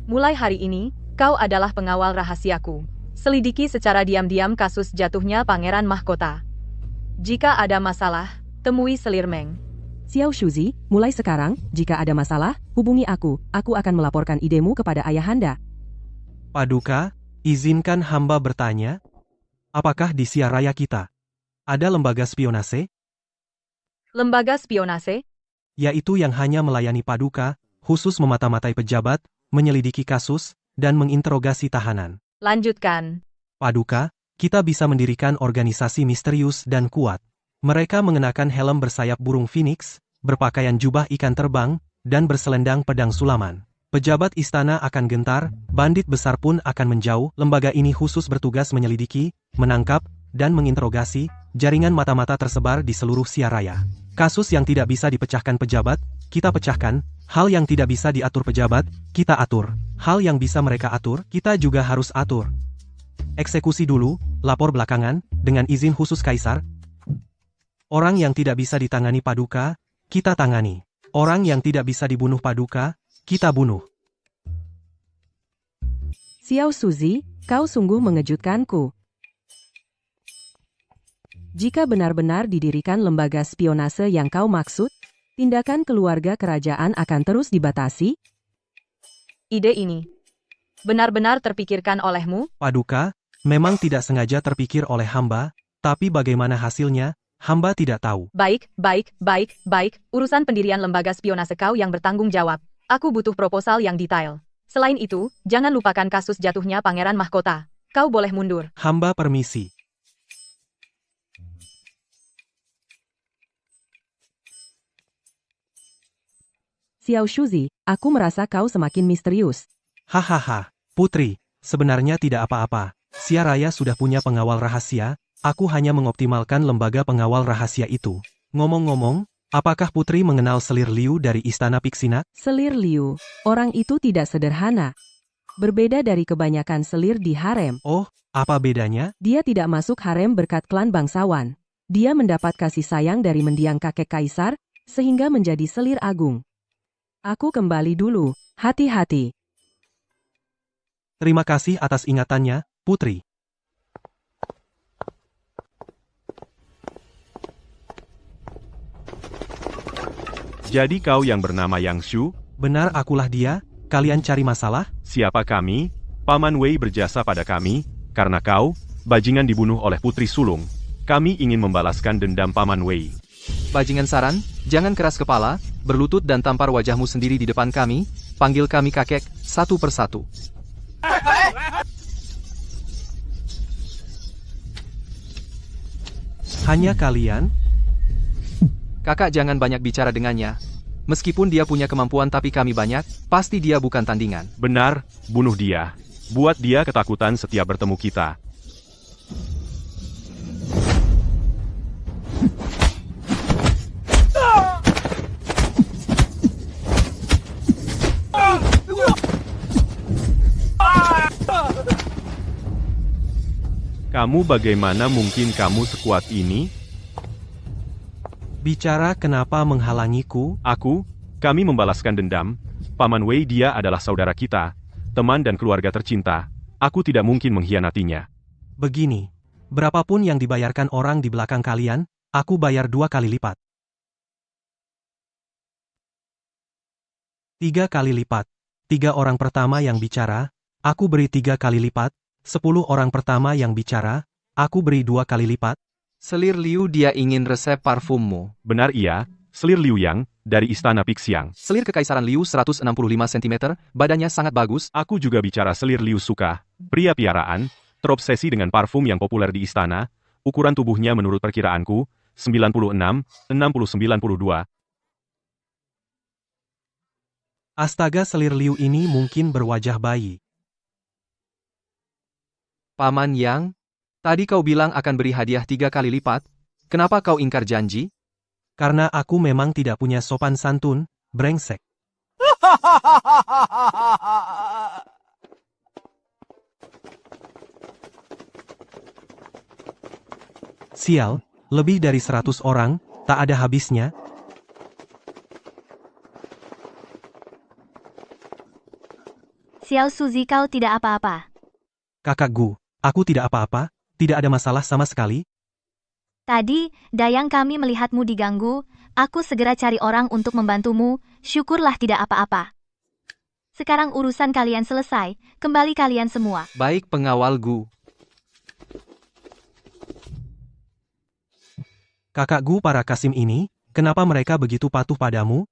Mulai hari ini, kau adalah pengawal rahasiaku. Selidiki secara diam-diam kasus jatuhnya Pangeran Mahkota. Jika ada masalah, temui Selir Meng. Xiao Shuzi, mulai sekarang, jika ada masalah, hubungi aku akan melaporkan idemu kepada ayahanda. Paduka, izinkan hamba bertanya, apakah di Siaraya kita ada lembaga spionase, Lembaga spionase? yaitu yang hanya melayani Paduka, khusus memata-matai pejabat, menyelidiki kasus, dan menginterogasi tahanan? Lanjutkan. Paduka, kita bisa mendirikan organisasi misterius dan kuat. Mereka mengenakan helm bersayap burung phoenix, berpakaian jubah ikan terbang, dan berselendang pedang sulaman. Pejabat istana akan gentar, bandit besar pun akan menjauh. Lembaga ini khusus bertugas menyelidiki, menangkap, dan menginterogasi jaringan mata-mata tersebar di seluruh Siaraya. Kasus yang tidak bisa dipecahkan pejabat, kita pecahkan. Hal yang tidak bisa diatur pejabat, kita atur. Hal yang bisa mereka atur, kita juga harus atur. Eksekusi dulu, lapor belakangan, dengan izin khusus Kaisar. Orang yang tidak bisa ditangani Paduka, kita tangani. Orang yang tidak bisa dibunuh Paduka, kita bunuh. Xiao Shuzi, kau sungguh mengejutkanku. Jika benar-benar didirikan lembaga spionase yang kau maksud, tindakan keluarga kerajaan akan terus dibatasi? Ide ini benar-benar terpikirkan olehmu? Paduka, memang tidak sengaja terpikir oleh hamba, tapi bagaimana hasilnya, hamba tidak tahu. Baik. Urusan pendirian lembaga spionase kau yang bertanggung jawab. Aku butuh proposal yang detail. Selain itu, jangan lupakan kasus jatuhnya Pangeran Mahkota. Kau boleh mundur. Hamba permisi. Xiao Shuzi, aku merasa kau semakin misterius. Hahaha, Putri, sebenarnya tidak apa-apa. Siaraya sudah punya pengawal rahasia, aku hanya mengoptimalkan lembaga pengawal rahasia itu. Ngomong-ngomong, apakah Putri mengenal Selir Liu dari Istana Pixina? Selir Liu, orang itu tidak sederhana. Berbeda dari kebanyakan selir di harem, Oh, apa bedanya? dia tidak masuk harem berkat klan bangsawan. Dia mendapat kasih sayang dari mendiang kakek kaisar, sehingga menjadi selir agung. Aku kembali dulu, hati-hati. Terima kasih atas ingatannya, Putri. Jadi kau yang bernama Yang Shu? Benar akulah dia, kalian cari masalah? Siapa kami? Paman Wei berjasa pada kami, karena kau, bajingan dibunuh oleh Putri Sulung. Kami ingin membalaskan dendam Paman Wei. Bajingan saran, jangan keras kepala, berlutut dan tampar wajahmu sendiri di depan kami, panggil kami kakek, satu persatu. Hanya kalian? Kakak jangan banyak bicara dengannya. Meskipun dia punya kemampuan tapi kami banyak, pasti dia bukan tandingan. Benar, bunuh dia. Buat dia ketakutan setiap bertemu kita. Kamu bagaimana mungkin kamu sekuat ini? Bicara kenapa menghalangiku? Kami membalaskan dendam. Paman Wei dia adalah saudara kita, teman dan keluarga tercinta. Aku tidak mungkin mengkhianatinya. Begini, berapapun yang dibayarkan orang di belakang kalian, aku bayar 2 kali lipat. 3 kali lipat. 3 orang pertama yang bicara, aku beri 3 kali lipat. 10 orang pertama yang bicara, aku beri 2 kali lipat. Selir Liu dia ingin resep parfummu. Benar iya, Selir Liu Yang, dari Istana Pixiang. Selir Kekaisaran Liu 165 cm, badannya sangat bagus. Aku juga bicara Selir Liu Suka, pria piaraan, terobsesi dengan parfum yang populer di istana, ukuran tubuhnya menurut perkiraanku, 96, 60-92. Astaga, Selir Liu ini mungkin berwajah bayi. Paman Yang, tadi kau bilang akan beri hadiah 3 kali lipat, kenapa kau ingkar janji? Karena aku memang tidak punya sopan santun, brengsek. Sial, lebih dari 100 orang, tak ada habisnya. Xiao Suzy, kau tidak apa-apa. Kakak Gu, aku tidak apa-apa, tidak ada masalah sama sekali. Tadi, Dayang kami melihatmu diganggu, aku segera cari orang untuk membantumu, syukurlah tidak apa-apa. Sekarang urusan kalian selesai, kembali kalian semua. Baik pengawal Gu. Kakak Gu, para Kasim ini, kenapa mereka begitu patuh padamu?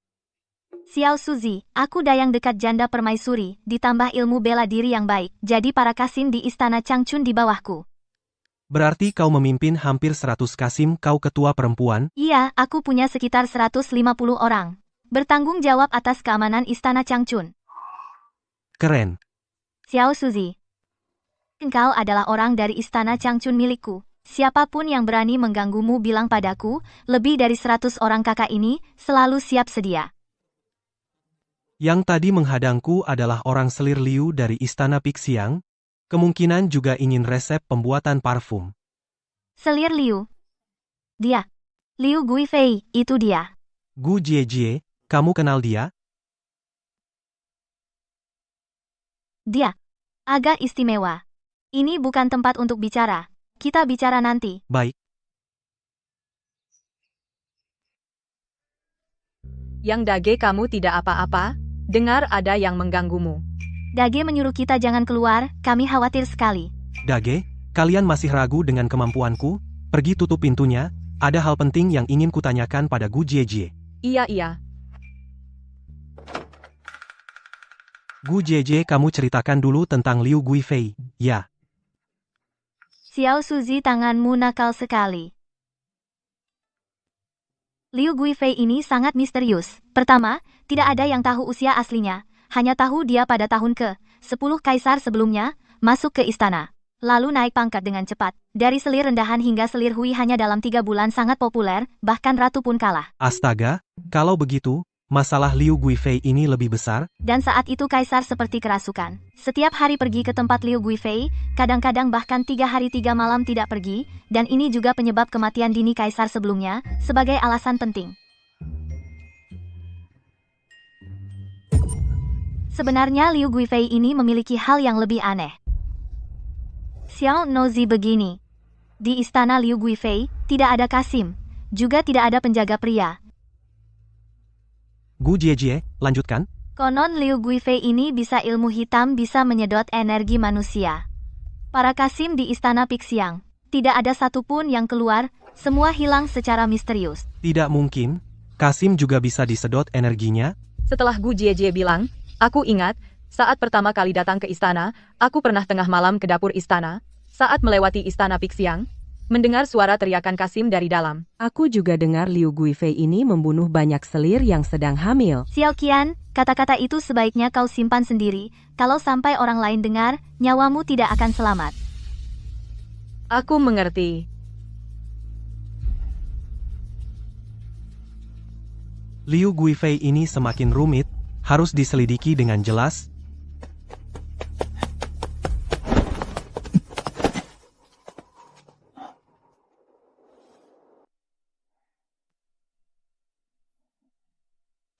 Xiao Suzy, aku Dayang dekat janda permaisuri, ditambah ilmu bela diri yang baik, jadi para Kasim di istana Changchun di bawahku. Berarti kau memimpin hampir 100 Kasim, kau ketua perempuan? Iya, aku punya sekitar 150 orang. Bertanggung jawab atas keamanan istana Changchun. Keren. Xiao Suzy, engkau adalah orang dari istana Changchun milikku. Siapapun yang berani mengganggumu bilang padaku, lebih dari 100 orang kakak ini, selalu siap sedia. Yang tadi menghadangku adalah orang selir Liu dari istana Pixiang, kemungkinan juga ingin resep pembuatan parfum. Selir Liu. Dia. Liu Guifei, itu dia. Gu Jiejie, kamu kenal dia? Dia. Agak istimewa. Ini bukan tempat untuk bicara. Kita bicara nanti. Baik. Yang Dage, kamu tidak apa-apa? Dengar ada yang mengganggumu. Dage menyuruh kita jangan keluar, kami khawatir sekali. Dage, kalian masih ragu dengan kemampuanku? Pergi tutup pintunya, ada hal penting yang ingin kutanyakan pada Gu Jiejie. Iya. Gu Jiejie, kamu ceritakan dulu tentang Liu Guifei, ya. Xiao Suzy, tanganmu nakal sekali. Liu Guifei ini sangat misterius. Pertama, tidak ada yang tahu usia aslinya, hanya tahu dia pada tahun ke-10 Kaisar sebelumnya, masuk ke istana. Lalu naik pangkat dengan cepat. Dari selir rendahan hingga selir hui hanya dalam 3 bulan sangat populer, bahkan ratu pun kalah. Astaga, kalau begitu, masalah Liu Guifei ini lebih besar? Dan saat itu Kaisar seperti kerasukan. Setiap hari pergi ke tempat Liu Guifei, kadang-kadang bahkan 3 hari 3 malam tidak pergi, dan ini juga penyebab kematian dini Kaisar sebelumnya, sebagai alasan penting. Sebenarnya Liu Guifei ini memiliki hal yang lebih aneh. Xiao Nozi begini. Di istana Liu Guifei, tidak ada Kasim, juga tidak ada penjaga pria. Gu Jiejie, lanjutkan. Konon Liu Guifei ini bisa ilmu hitam, bisa menyedot energi manusia. Para Kasim di istana Pixiang, tidak ada satupun yang keluar, semua hilang secara misterius. Tidak mungkin, Kasim juga bisa disedot energinya? Setelah Gu Jiejie bilang, aku ingat, saat pertama kali datang ke istana, aku pernah tengah malam ke dapur istana, saat melewati istana Pixiang, mendengar suara teriakan Kasim dari dalam. Aku juga dengar Liu Guifei ini membunuh banyak selir yang sedang hamil. Xiao Qian, kata-kata itu sebaiknya kau simpan sendiri, kalau sampai orang lain dengar, nyawamu tidak akan selamat. Aku mengerti. Liu Guifei ini semakin rumit, harus diselidiki dengan jelas.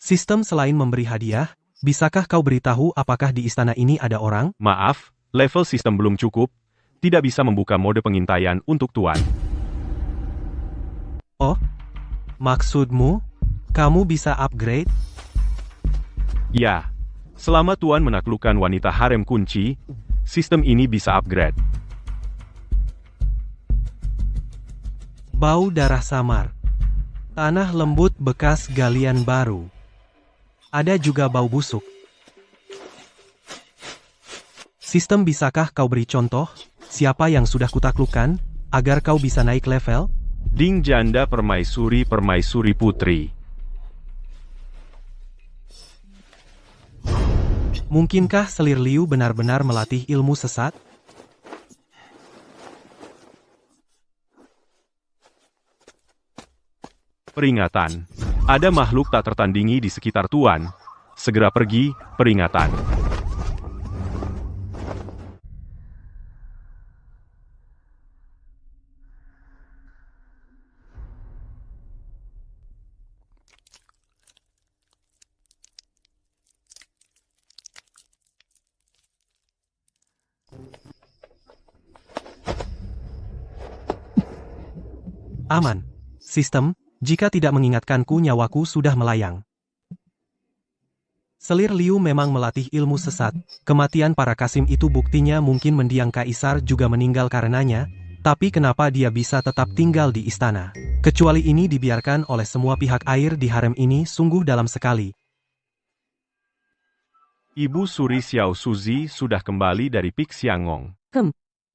Sistem selain memberi hadiah, bisakah kau beritahu apakah di istana ini ada orang? Maaf, level sistem belum cukup, tidak bisa membuka mode pengintaian untuk Tuan. Oh, maksudmu, kamu bisa upgrade? Ya, selama Tuan menaklukkan wanita harem kunci, sistem ini bisa upgrade. Bau darah samar. Tanah lembut bekas galian baru. Ada juga bau busuk. Sistem, bisakah kau beri contoh, siapa yang sudah kutaklukkan, agar kau bisa naik level? Ding janda permaisuri putri. Mungkinkah selir Liu benar-benar melatih ilmu sesat? Peringatan. Ada makhluk tak tertandingi di sekitar Tuan. Segera pergi, peringatan. Aman. Sistem, jika tidak mengingatkanku nyawaku sudah melayang. Selir Liu memang melatih ilmu sesat, kematian para Kasim itu buktinya mungkin mendiang Kaisar juga meninggal karenanya, tapi kenapa dia bisa tetap tinggal di istana? Kecuali ini dibiarkan oleh semua pihak air di harem ini sungguh dalam sekali. Ibu Suri Xiao Suzi sudah kembali dari Pik Xiangong.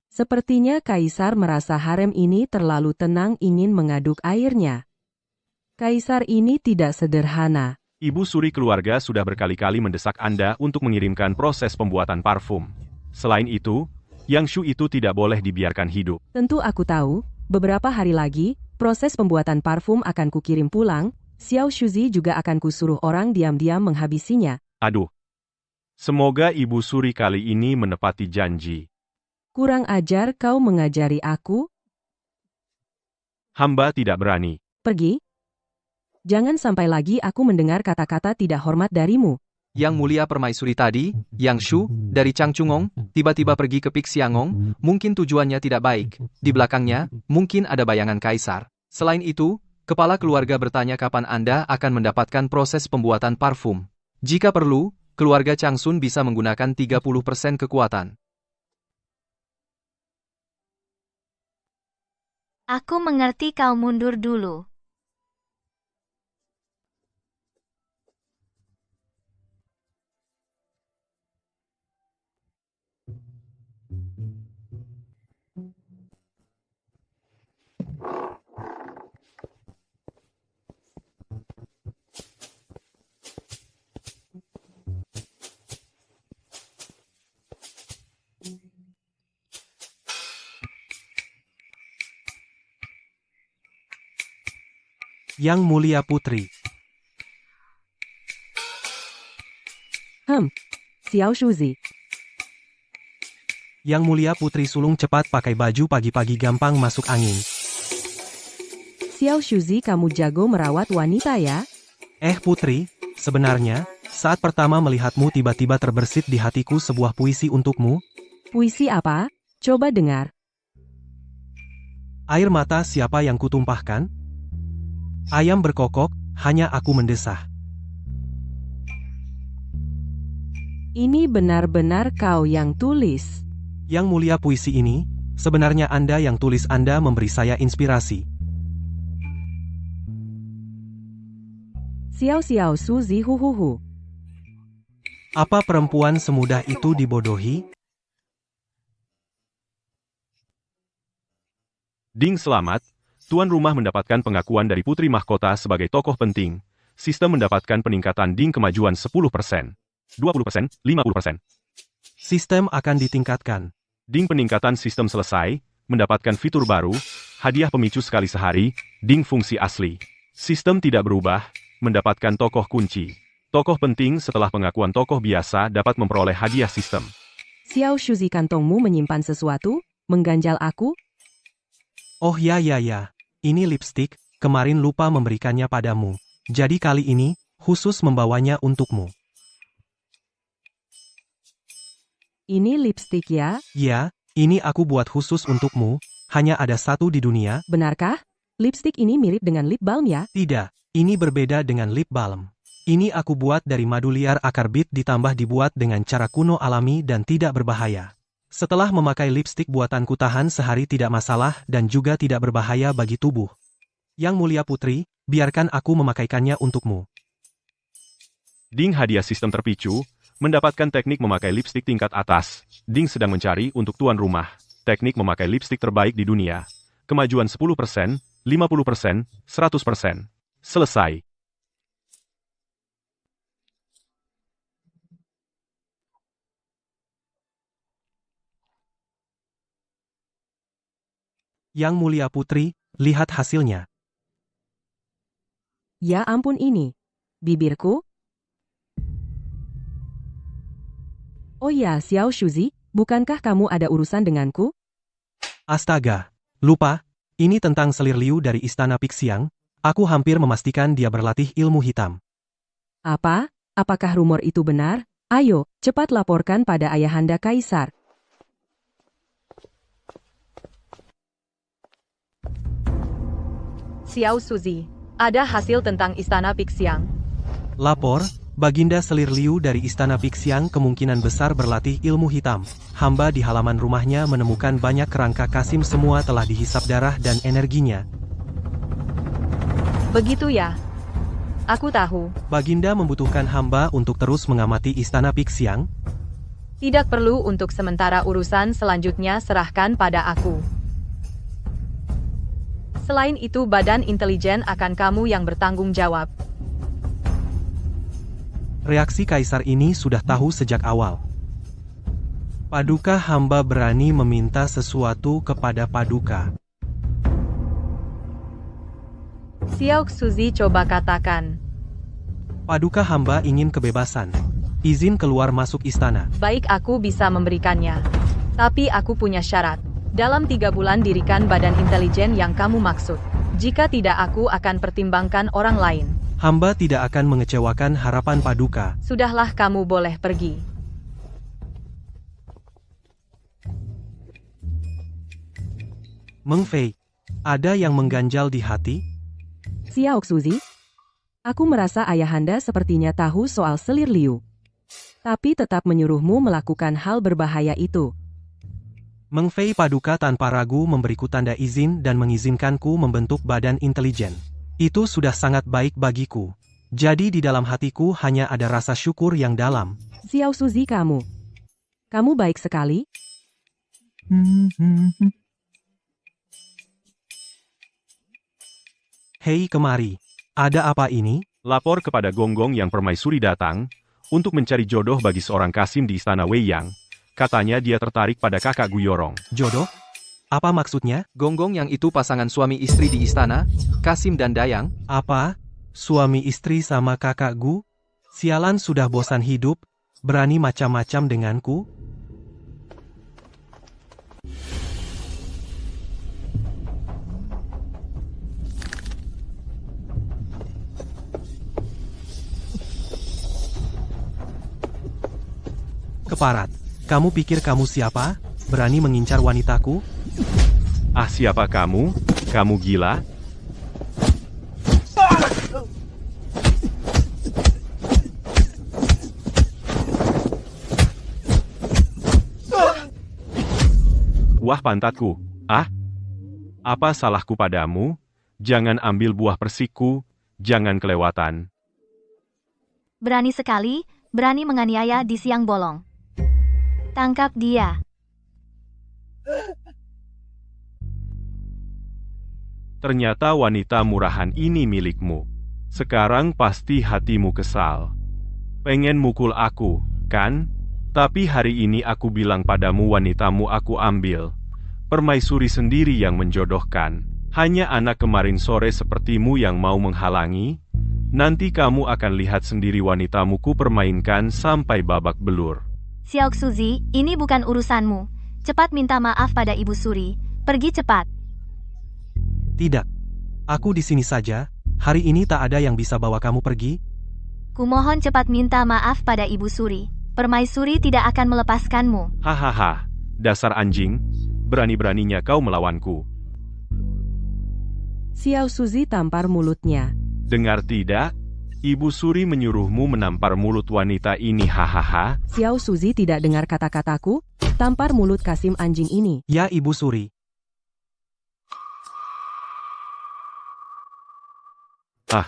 Sepertinya Kaisar merasa harem ini terlalu tenang ingin mengaduk airnya. Kaisar ini tidak sederhana. Ibu Suri keluarga sudah berkali-kali mendesak Anda untuk mengirimkan proses pembuatan parfum. Selain itu, Yang Shu itu tidak boleh dibiarkan hidup. Tentu aku tahu, beberapa hari lagi, proses pembuatan parfum akan kukirim pulang, Xiao Shuzi juga akan kusuruh orang diam-diam menghabisinya. Aduh. Semoga Ibu Suri kali ini menepati janji. Kurang ajar kau mengajari aku, Hamba tidak berani. pergi. Jangan sampai lagi aku mendengar kata-kata tidak hormat darimu. Yang Mulia Permaisuri tadi, Yang Shu, dari Changchungong, tiba-tiba pergi ke Pik Xiangong, mungkin tujuannya tidak baik. Di belakangnya, mungkin ada bayangan Kaisar. Selain itu, kepala keluarga bertanya kapan Anda akan mendapatkan proses pembuatan parfum. Jika perlu, keluarga Changsun bisa menggunakan 30% kekuatan. Aku mengerti kau mundur dulu. Yang Mulia Putri. Xiao Shuzi, Yang Mulia Putri sulung cepat pakai baju pagi-pagi gampang masuk angin. Xiao Shuzi kamu jago merawat wanita ya? Putri, sebenarnya, saat pertama melihatmu tiba-tiba terbersit di hatiku sebuah puisi untukmu. Puisi apa? Coba dengar. Air mata siapa yang kutumpahkan? Ayam berkokok, hanya aku mendesah. Ini benar-benar kau yang tulis. Yang Mulia puisi ini, sebenarnya Anda yang tulis Anda memberi saya inspirasi. Xiao Suzi huhuhu. Apa perempuan semudah itu dibodohi? Ding selamat. Tuan rumah mendapatkan pengakuan dari Putri Mahkota sebagai tokoh penting. Sistem mendapatkan peningkatan Ding kemajuan 10%. 20%, 50%. Sistem akan ditingkatkan. Ding peningkatan sistem selesai, mendapatkan fitur baru, hadiah pemicu sekali sehari, Ding fungsi asli. Sistem tidak berubah, mendapatkan tokoh kunci. Tokoh penting setelah pengakuan tokoh biasa dapat memperoleh hadiah sistem. Xiao Shuzi kantongmu menyimpan sesuatu? Mengganjal aku? Oh ya. Ini lipstik, kemarin lupa memberikannya padamu. Jadi kali ini, khusus membawanya untukmu. Ini lipstik ya? Ya, ini aku buat khusus untukmu, hanya ada satu di dunia. Benarkah? Lipstik ini mirip dengan lip balm ya? Tidak, ini berbeda dengan lip balm. Ini aku buat dari madu liar akar bit ditambah dibuat dengan cara kuno alami dan tidak berbahaya. Setelah memakai lipstik buatanku tahan sehari tidak masalah dan juga tidak berbahaya bagi tubuh. Yang Mulia Putri, biarkan aku memakaikannya untukmu. Ding hadiah sistem terpicu, mendapatkan teknik memakai lipstik tingkat atas. Ding sedang mencari untuk tuan rumah, teknik memakai lipstik terbaik di dunia. Kemajuan 10%, 50%, 100%. Selesai. Yang Mulia Putri, lihat hasilnya. Ya ampun ini. Bibirku? Oh ya, Xiao Shuzi, bukankah kamu ada urusan denganku? Astaga, lupa. Ini tentang selir Liu dari Istana Pixiang. Aku hampir memastikan dia berlatih ilmu hitam. Apa? Apakah rumor itu benar? Ayo, cepat laporkan pada ayahanda Kaisar. Xiao Suzi, ada hasil tentang Istana Pixiang. Lapor, Baginda selir Liu dari Istana Pixiang kemungkinan besar berlatih ilmu hitam. Hamba di halaman rumahnya menemukan banyak kerangka Kasim, semua telah dihisap darah dan energinya. Begitu ya? Aku tahu. Baginda membutuhkan hamba untuk terus mengamati Istana Pixiang. Tidak perlu, untuk sementara urusan selanjutnya serahkan pada aku. Selain itu, badan intelijen akan kamu yang bertanggung jawab. Reaksi Kaisar ini sudah tahu sejak awal. Paduka, hamba berani meminta sesuatu kepada Paduka. Xiao Suzi, coba katakan. Paduka, hamba ingin kebebasan. Izin keluar masuk istana. Baik, aku bisa memberikannya. Tapi aku punya syarat. Dalam 3 bulan dirikan badan intelijen yang kamu maksud. Jika tidak, aku akan pertimbangkan orang lain. Hamba tidak akan mengecewakan harapan Paduka. Sudahlah, kamu boleh pergi. Meng Fei, ada yang mengganjal di hati? Xiao Suzi? Aku merasa ayahanda sepertinya tahu soal selir Liu. Tapi tetap menyuruhmu melakukan hal berbahaya itu. Meng Fei, Paduka tanpa ragu memberiku tanda izin dan mengizinkanku membentuk badan intelijen. Itu sudah sangat baik bagiku. Jadi di dalam hatiku hanya ada rasa syukur yang dalam. Xiao Suzi, kamu baik sekali. Hei, kemari. Ada apa ini? Lapor kepada Gonggong yang permaisuri datang untuk mencari jodoh bagi seorang Kasim di Istana Weiyang. Katanya dia tertarik pada kakak Gu Yorong. Jodoh? Apa maksudnya? Gonggong yang itu pasangan suami istri di istana, Kasim dan Dayang. Apa? Suami istri sama kakak Gu? Sialan, sudah bosan hidup, berani macam-macam denganku? Keparat, kamu pikir kamu siapa? Berani mengincar wanitaku? Ah, siapa kamu? Kamu gila? Wah, pantatku. Ah? Apa salahku padamu? Jangan ambil buah persikku, jangan kelewatan. Berani sekali, berani menganiaya di siang bolong. Tangkap dia. Ternyata wanita murahan ini milikmu. Sekarang pasti hatimu kesal. Pengen mukul aku, kan? Tapi hari ini aku bilang padamu, wanitamu aku ambil. Permaisuri sendiri yang menjodohkan. Hanya anak kemarin sore sepertimu yang mau menghalangi. Nanti kamu akan lihat sendiri wanitamu ku permainkan sampai babak belur. Xiao Suzi, ini bukan urusanmu. Cepat minta maaf pada Ibu Suri. Pergi cepat. Tidak. Aku di sini saja. Hari ini tak ada yang bisa bawa kamu pergi. Kumohon cepat minta maaf pada Ibu Suri. Permaisuri tidak akan melepaskanmu. Hahaha, dasar anjing. Berani-beraninya kau melawanku. Xiao Suzi tampar mulutnya. Dengar tidak? Ibu Suri menyuruhmu menampar mulut wanita ini, hahaha. Xiao Suzi tidak dengar kata-kataku. Tampar mulut Kasim anjing ini. Ya, Ibu Suri. Ah,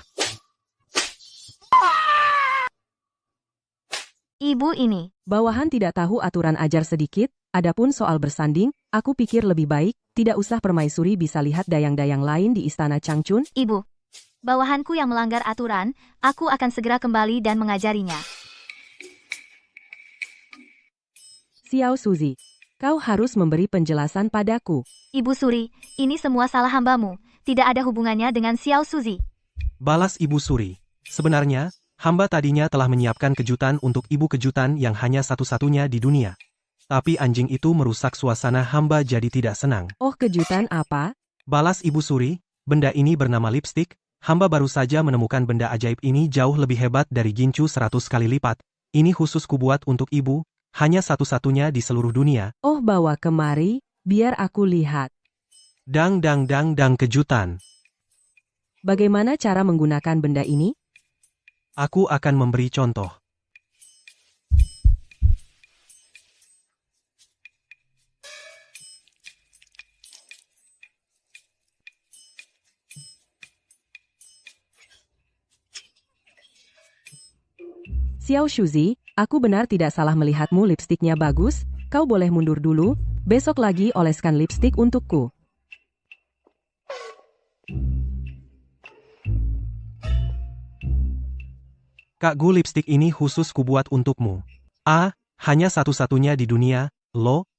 Ibu ini. Bawahan tidak tahu aturan ajar sedikit. Adapun soal bersanding, aku pikir lebih baik, tidak usah permaisuri bisa lihat dayang-dayang lain di istana Changchun. Ibu. Bawahanku yang melanggar aturan, aku akan segera kembali dan mengajarinya. Xiao Suzi, kau harus memberi penjelasan padaku. Ibu Suri, ini semua salah hambamu. Tidak ada hubungannya dengan Xiao Suzi. Balas Ibu Suri. Sebenarnya, hamba tadinya telah menyiapkan kejutan untuk ibu, kejutan yang hanya satu-satunya di dunia. Tapi anjing itu merusak suasana, hamba jadi tidak senang. Oh, kejutan apa? Balas Ibu Suri, benda ini bernama lipstik, hamba baru saja menemukan benda ajaib ini jauh lebih hebat dari gincu 100 kali lipat. Ini khusus kubuat untuk ibu, hanya satu-satunya di seluruh dunia. Oh, bawa kemari, biar aku lihat. Dang dang dang dang, kejutan. Bagaimana cara menggunakan benda ini? Aku akan memberi contoh. Xiao Shuzi, aku benar tidak salah melihatmu, lipstiknya bagus, kau boleh mundur dulu, besok lagi oleskan lipstik untukku. Kak Gu, lipstik ini khusus kubuat untukmu. Hanya satu-satunya di dunia, lo?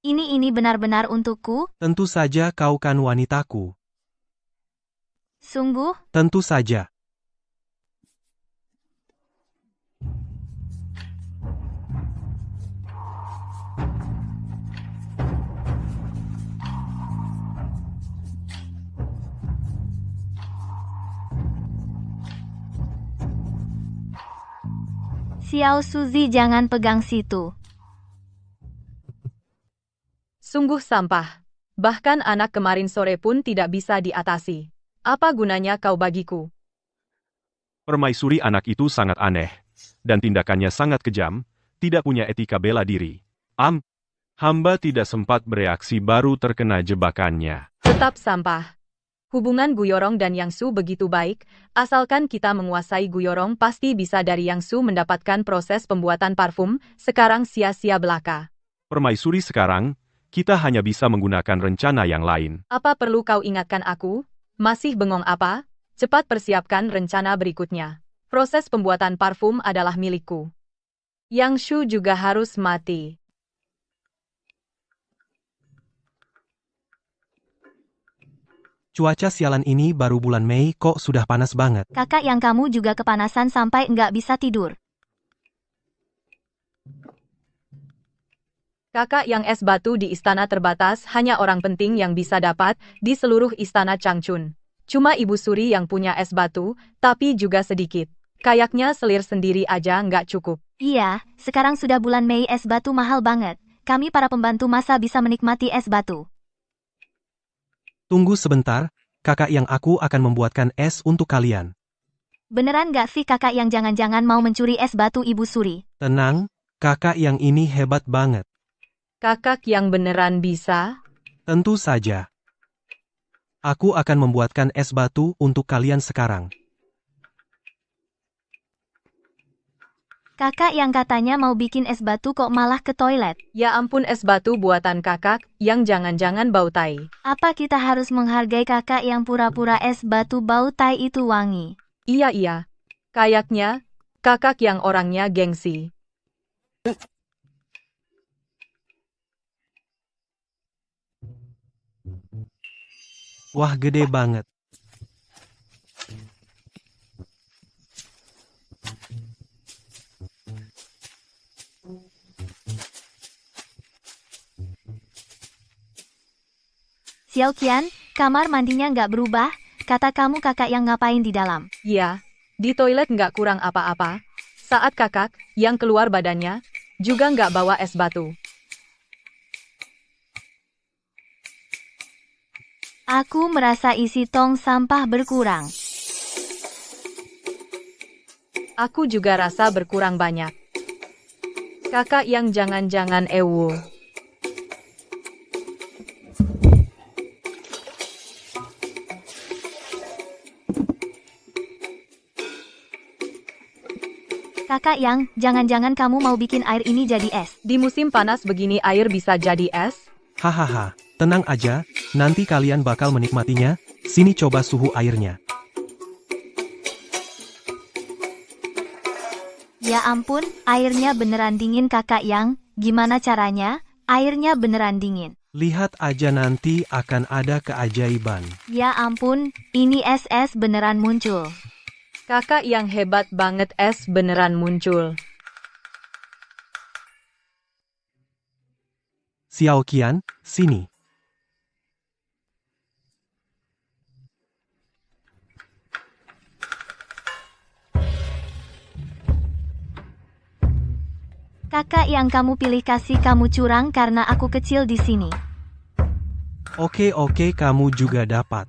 Ini benar-benar untukku? Tentu saja kau kan wanitaku. Sungguh? Tentu saja. Xiao Suzi, jangan pegang situ. Sungguh sampah. Bahkan anak kemarin sore pun tidak bisa diatasi. Apa gunanya kau bagiku? Permaisuri, anak itu sangat aneh. Dan tindakannya sangat kejam, tidak punya etika bela diri. Hamba tidak sempat bereaksi baru terkena jebakannya. Tetap sampah. Hubungan Guyorong dan Yangsu begitu baik, asalkan kita menguasai Guyorong pasti bisa dari Yangsu mendapatkan proses pembuatan parfum, sekarang sia-sia belaka. Permaisuri, sekarang, kita hanya bisa menggunakan rencana yang lain. Apa perlu kau ingatkan aku? Masih bengong apa? Cepat persiapkan rencana berikutnya. Proses pembuatan parfum adalah milikku. Yangshu juga harus mati. Cuaca sialan ini baru bulan Mei kok sudah panas banget. Kakak yang kamu juga kepanasan sampai nggak bisa tidur. Kakak yang es batu di istana terbatas hanya orang penting yang bisa dapat di seluruh istana Changchun. Cuma Ibu Suri yang punya es batu, tapi juga sedikit. Kayaknya selir sendiri aja nggak cukup. Iya, sekarang sudah bulan Mei, es batu mahal banget. Kami para pembantu masa bisa menikmati es batu. Tunggu sebentar, kakak yang aku akan membuatkan es untuk kalian. Beneran nggak sih kakak yang jangan-jangan mau mencuri es batu Ibu Suri? Tenang, kakak yang ini hebat banget. Kakak yang beneran bisa? Tentu saja. Aku akan membuatkan es batu untuk kalian sekarang. Kakak yang katanya mau bikin es batu kok malah ke toilet. Ya ampun, es batu buatan kakak, yang jangan-jangan bau tai. Apa kita harus menghargai kakak yang pura-pura es batu bau tai itu wangi? Iya. Kayaknya, kakak yang orangnya gengsi. Wah, gede banget. Xiao Qian, kamar mandinya nggak berubah? Kata kamu kakak yang ngapain di dalam? Iya, di toilet nggak kurang apa-apa. Saat kakak, yang keluar badannya, juga nggak bawa es batu. Aku merasa isi tong sampah berkurang. Aku juga rasa berkurang banyak. Kakak yang jangan-jangan ewo. Kakak yang, jangan-jangan kamu mau bikin air ini jadi es. Di musim panas begini air bisa jadi es? Hahaha, tenang aja, nanti kalian bakal menikmatinya. Sini coba suhu airnya. Ya ampun, airnya beneran dingin kakak yang, gimana caranya? Airnya beneran dingin. Lihat aja nanti akan ada keajaiban. Ya ampun, ini SS beneran muncul. Kakak yang hebat banget, es beneran muncul. Xiao Qian, sini. Kakak yang kamu pilih kasih kamu curang karena aku kecil di sini. Oke, kamu juga dapat.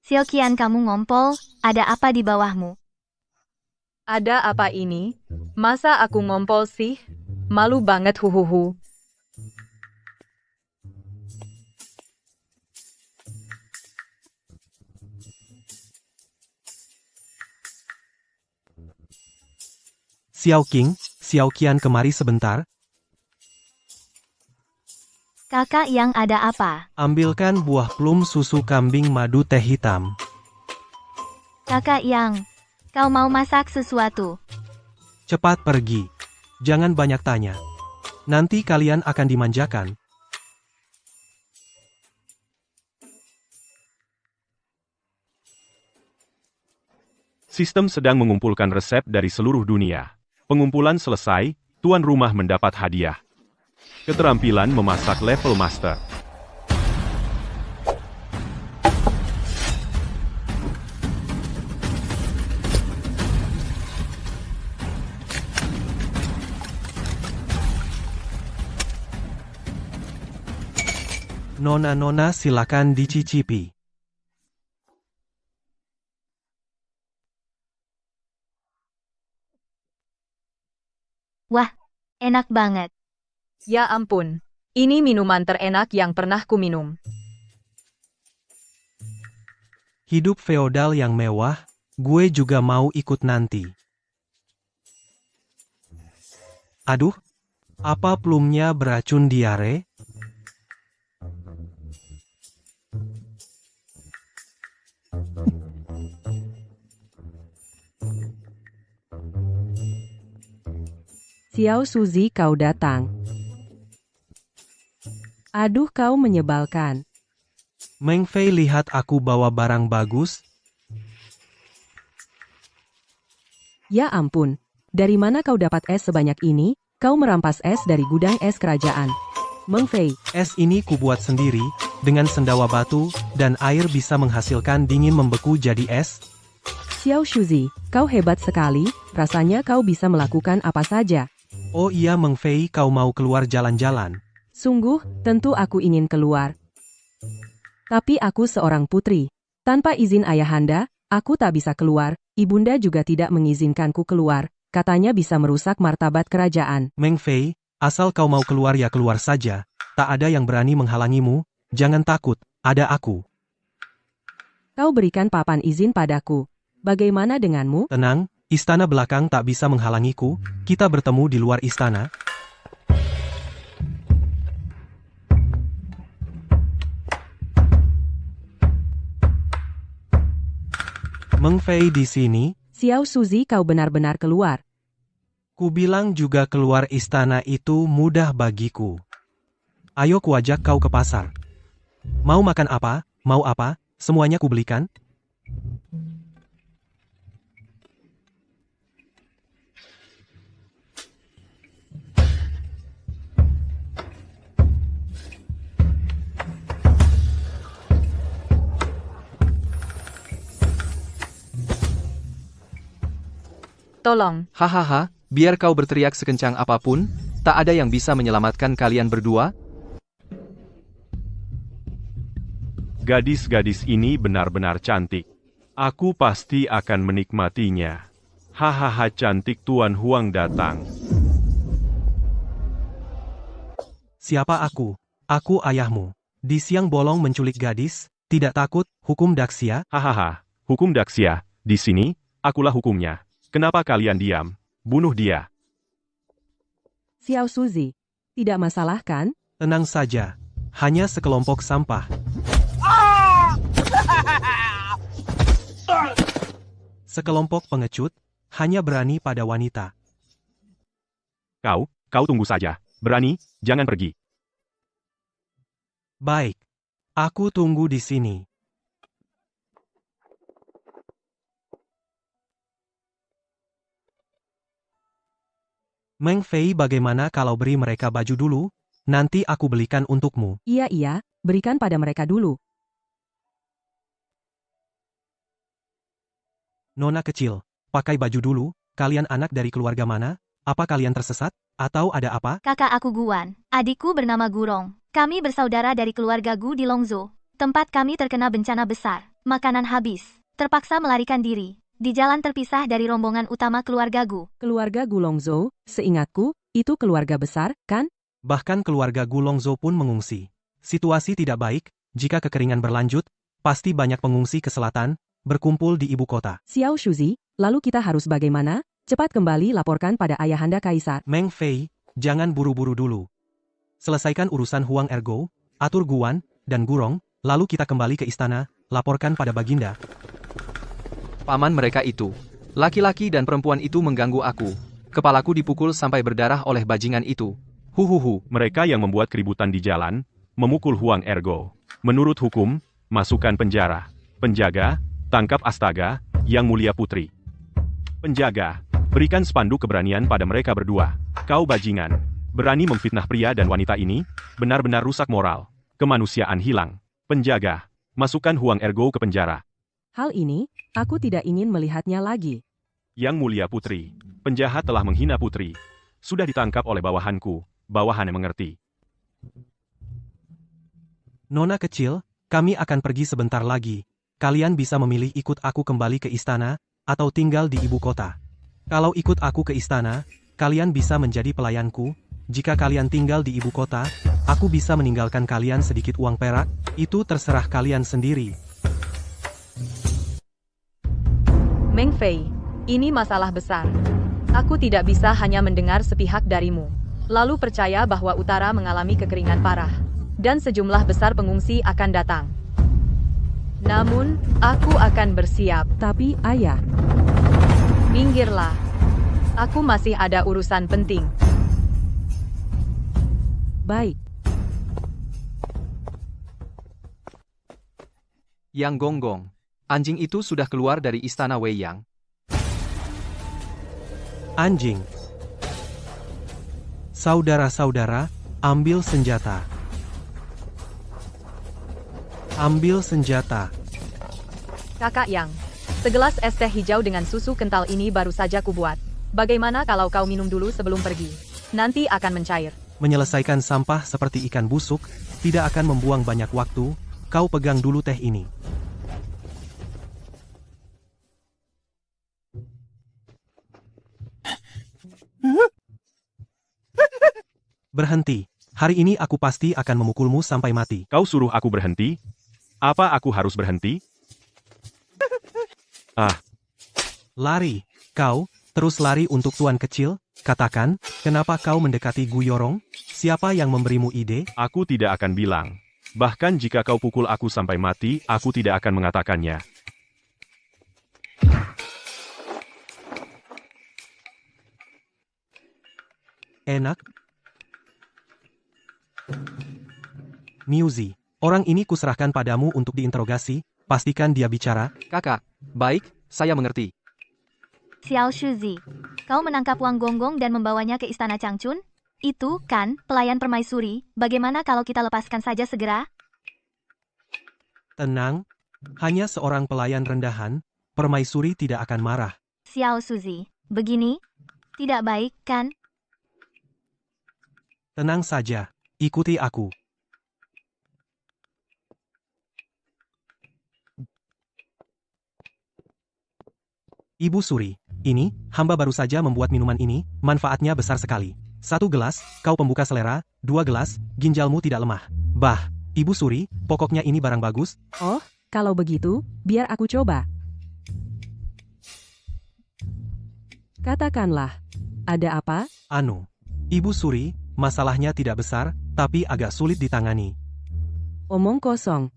Siokian kamu ngompol, ada apa di bawahmu? Ada apa ini? Masa aku ngompol sih? Malu banget huhuhu. Xiao Qing, Xiao Qian kemari sebentar. Kakak yang ada apa? Ambilkan buah plum susu kambing madu teh hitam. Kakak yang, kau mau masak sesuatu? Cepat pergi. Jangan banyak tanya. Nanti kalian akan dimanjakan. Sistem sedang mengumpulkan resep dari seluruh dunia. Pengumpulan selesai, tuan rumah mendapat hadiah. Keterampilan memasak level master. Nona-nona silakan dicicipi. Wah, enak banget. Ya ampun, ini minuman terenak yang pernah ku minum. Hidup feodal yang mewah, gue juga mau ikut nanti. Aduh, apa plumnya beracun diare? Xiao Suzy, kau datang. Aduh, kau menyebalkan. Meng Fei, lihat aku bawa barang bagus. Ya ampun, dari mana kau dapat es sebanyak ini? Kau merampas es dari gudang es kerajaan. Meng Fei, Es ini kubuat sendiri, dengan sendawa batu, dan air bisa menghasilkan dingin membeku jadi es. Xiao Suzy, kau hebat sekali, rasanya kau bisa melakukan apa saja. Oh iya Meng Fei, kau mau keluar jalan-jalan. Sungguh, tentu aku ingin keluar. Tapi aku seorang putri. Tanpa izin ayahanda, aku tak bisa keluar. Ibunda juga tidak mengizinkanku keluar. Katanya bisa merusak martabat kerajaan. Meng Fei, asal kau mau keluar ya keluar saja. Tak ada yang berani menghalangimu. Jangan takut, ada aku. Kau berikan papan izin padaku. Bagaimana denganmu? Tenang, istana belakang tak bisa menghalangiku. Kita bertemu di luar istana. Meng Fei di sini. Xiao Suzy, kau benar-benar keluar. Kubilang juga keluar istana itu mudah bagiku. Ayo kuajak kau ke pasar. Mau makan apa? Mau apa? Semuanya kubelikan. Tolong, Hahaha, biar kau berteriak sekencang apapun, tak ada yang bisa menyelamatkan kalian berdua. Gadis-gadis ini benar-benar cantik. Aku pasti akan menikmatinya. Hahaha, cantik Tuan Huang datang. Siapa aku? Aku ayahmu. Di siang bolong menculik gadis, tidak takut, hukum Daxia? Hahaha, hukum Daxia, di sini, akulah hukumnya. Kenapa kalian diam? Bunuh dia. Xiao Suzy, tidak masalah kan? Tenang saja. Hanya sekelompok sampah. Sekelompok pengecut, hanya berani pada wanita. Kau tunggu saja. Berani, jangan pergi. Baik. Aku tunggu di sini. Meng Fei, bagaimana kalau beri mereka baju dulu? Nanti aku belikan untukmu. Iya, berikan pada mereka dulu. Nona kecil, pakai baju dulu. Kalian anak dari keluarga mana? Apa kalian tersesat? Atau ada apa? Kakak aku Guan, adikku bernama Gurong. Kami bersaudara dari keluarga Gu di Longzhou. Tempat kami terkena bencana besar. Makanan habis. Terpaksa melarikan diri. Di jalan terpisah dari rombongan utama keluarga Gu. Keluarga Gulongzhou, seingatku, itu keluarga besar, kan? Bahkan keluarga Gulongzhou pun mengungsi. Situasi tidak baik, jika kekeringan berlanjut, pasti banyak pengungsi ke selatan, berkumpul di ibu kota. Xiao Shuzi, lalu kita harus bagaimana? Cepat kembali laporkan pada ayahanda kaisar. Meng Fei, jangan buru-buru dulu. Selesaikan urusan Huang Ergo, atur Guan, dan Gurong, lalu kita kembali ke istana, laporkan pada Baginda. Paman mereka itu. Laki-laki dan perempuan itu mengganggu aku. Kepalaku dipukul sampai berdarah oleh bajingan itu. Huhuhu. Mereka yang membuat keributan di jalan, memukul Huang Ergo. Menurut hukum, masukkan penjara. Penjaga, tangkap Astaga, Yang Mulia Putri. Penjaga, berikan spanduk keberanian pada mereka berdua. Kau bajingan, berani memfitnah pria dan wanita ini, benar-benar rusak moral. Kemanusiaan hilang. Penjaga, masukkan Huang Ergo ke penjara. Hal ini, aku tidak ingin melihatnya lagi. Yang Mulia Putri, penjahat telah menghina putri. Sudah ditangkap oleh bawahanku, bawahannya mengerti. Nona kecil, kami akan pergi sebentar lagi. Kalian bisa memilih ikut aku kembali ke istana, atau tinggal di ibu kota. Kalau ikut aku ke istana, kalian bisa menjadi pelayanku. Jika kalian tinggal di ibu kota, aku bisa meninggalkan kalian sedikit uang perak, itu terserah kalian sendiri. Meng Fei, ini masalah besar. Aku tidak bisa hanya mendengar sepihak darimu, lalu percaya bahwa utara mengalami kekeringan parah, dan sejumlah besar pengungsi akan datang. Namun, aku akan bersiap. Tapi, ayah, Minggirlah. Aku masih ada urusan penting. baik. Yang Gonggong. Anjing itu sudah keluar dari istana Wei Yang. Anjing. Saudara-saudara, ambil senjata. Ambil senjata. Kakak Yang, segelas es teh hijau dengan susu kental ini baru saja kubuat. Bagaimana kalau kau minum dulu sebelum pergi? Nanti akan mencair. Menyelesaikan sampah seperti ikan busuk, tidak akan membuang banyak waktu. Kau pegang dulu teh ini. Berhenti. Hari ini aku pasti akan memukulmu sampai mati. Kau suruh aku berhenti? Apa aku harus berhenti? Lari. Kau, terus lari untuk tuan kecil. Katakan, kenapa kau mendekati Gu Yorong? Siapa yang memberimu ide? Aku tidak akan bilang. Bahkan jika kau pukul aku sampai mati, aku tidak akan mengatakannya. Enak. Muzi, orang ini kuserahkan padamu untuk diinterogasi, pastikan dia bicara. Kakak, baik, saya mengerti. Xiao Shuzi, kau menangkap Wang Gonggong dan membawanya ke istana Changchun? Itu, kan, pelayan permaisuri, bagaimana kalau kita lepaskan saja segera? Tenang, hanya seorang pelayan rendahan, permaisuri tidak akan marah. Xiao Shuzi, begini? Tidak baik, kan? Tenang saja, ikuti aku. Ibu Suri, ini, hamba baru saja membuat minuman ini, manfaatnya besar sekali. 1 gelas, kau pembuka selera, 2 gelas, ginjalmu tidak lemah. Bah, Ibu Suri, pokoknya ini barang bagus. Oh, kalau begitu, biar aku coba. Katakanlah, ada apa? Anu, Ibu Suri, masalahnya tidak besar, tapi agak sulit ditangani. Omong kosong.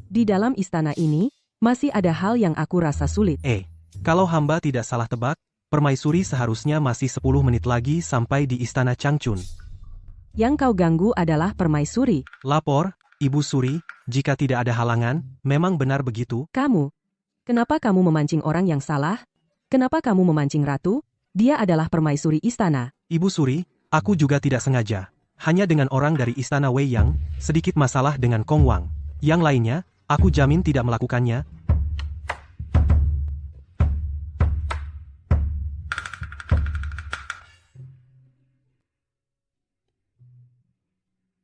Di dalam istana ini, masih ada hal yang aku rasa sulit. Kalau hamba tidak salah tebak, permaisuri seharusnya masih 10 menit lagi sampai di istana Changchun. Yang kau ganggu adalah permaisuri. Lapor, Ibu Suri, jika tidak ada halangan, memang benar begitu. Kamu. Kenapa kamu memancing orang yang salah? Kenapa kamu memancing ratu? Dia adalah permaisuri istana. Ibu Suri, aku juga tidak sengaja. Hanya dengan orang dari istana Wei Yang, sedikit masalah dengan Kong Wang. Yang lainnya, aku jamin tidak melakukannya.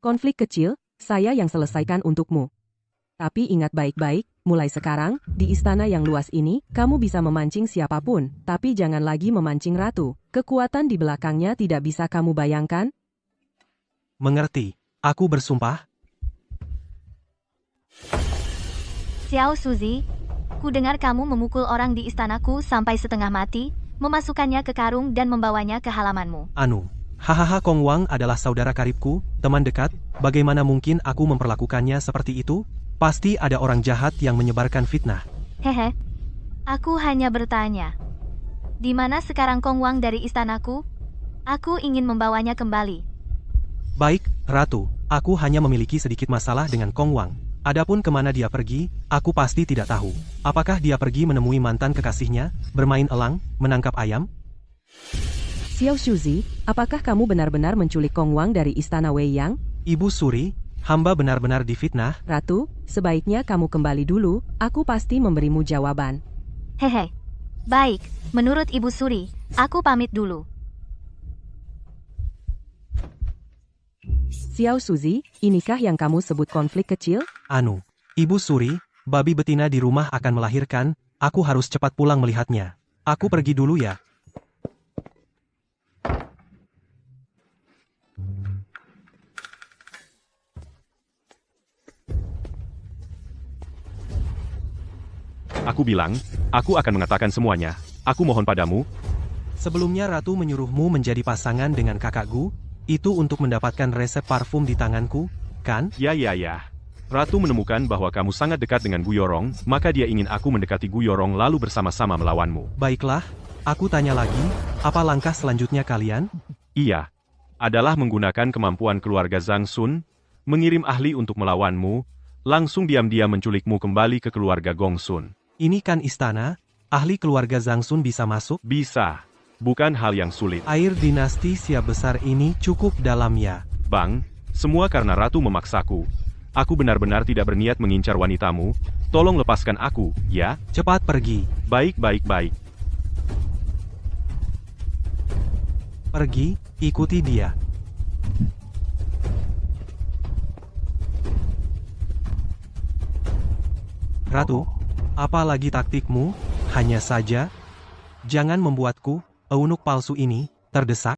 Konflik kecil, saya yang selesaikan untukmu. Tapi ingat baik-baik, mulai sekarang, di istana yang luas ini, kamu bisa memancing siapapun, tapi jangan lagi memancing ratu. Kekuatan di belakangnya tidak bisa kamu bayangkan. Mengerti. Aku bersumpah. Xiao Suzi, ku dengar kamu memukul orang di istanaku sampai setengah mati, memasukkannya ke karung dan membawanya ke halamanmu. Anu. Hahaha, Kong Wang adalah saudara karibku, teman dekat, bagaimana mungkin aku memperlakukannya seperti itu? Pasti ada orang jahat yang menyebarkan fitnah. Hehe. Aku hanya bertanya. Di mana sekarang Kong Wang dari istanaku? Aku ingin membawanya kembali. Baik, Ratu, aku hanya memiliki sedikit masalah dengan Kong Wang. Adapun kemana dia pergi, aku pasti tidak tahu. Apakah dia pergi menemui mantan kekasihnya, bermain elang, menangkap ayam? Xiao Shuzi, apakah kamu benar-benar menculik Kong Wang dari istana Wei Yang? Ibu Suri, hamba benar-benar difitnah. Ratu, sebaiknya kamu kembali dulu, aku pasti memberimu jawaban. Hehe. Baik, menurut Ibu Suri, aku pamit dulu. Xiao Suzi, inikah yang kamu sebut konflik kecil? Anu, Ibu Suri, babi betina di rumah akan melahirkan, aku harus cepat pulang melihatnya. Aku pergi dulu ya. Aku bilang, aku akan mengatakan semuanya. Aku mohon padamu. Sebelumnya Ratu menyuruhmu menjadi pasangan dengan kakakku, itu untuk mendapatkan resep parfum di tanganku, kan? Ya. Ratu menemukan bahwa kamu sangat dekat dengan Gu Yorong, maka dia ingin aku mendekati Gu Yorong lalu bersama-sama melawanmu. Baiklah, aku tanya lagi, apa langkah selanjutnya kalian? Iya. Adalah menggunakan kemampuan keluarga Zhang Sun, mengirim ahli untuk melawanmu, langsung diam-diam menculikmu kembali ke keluarga Gong Sun. Ini kan istana, ahli keluarga Zhang Sun bisa masuk? Bisa. Bukan hal yang sulit. Air dinasti Xia besar ini cukup dalam ya. Bang, semua karena Ratu memaksaku. Aku benar-benar tidak berniat mengincar wanitamu. Tolong lepaskan aku, ya? Cepat pergi. Baik. Pergi, ikuti dia. Ratu, apa lagi taktikmu? Hanya saja, jangan membuatku, eunuch palsu ini, terdesak.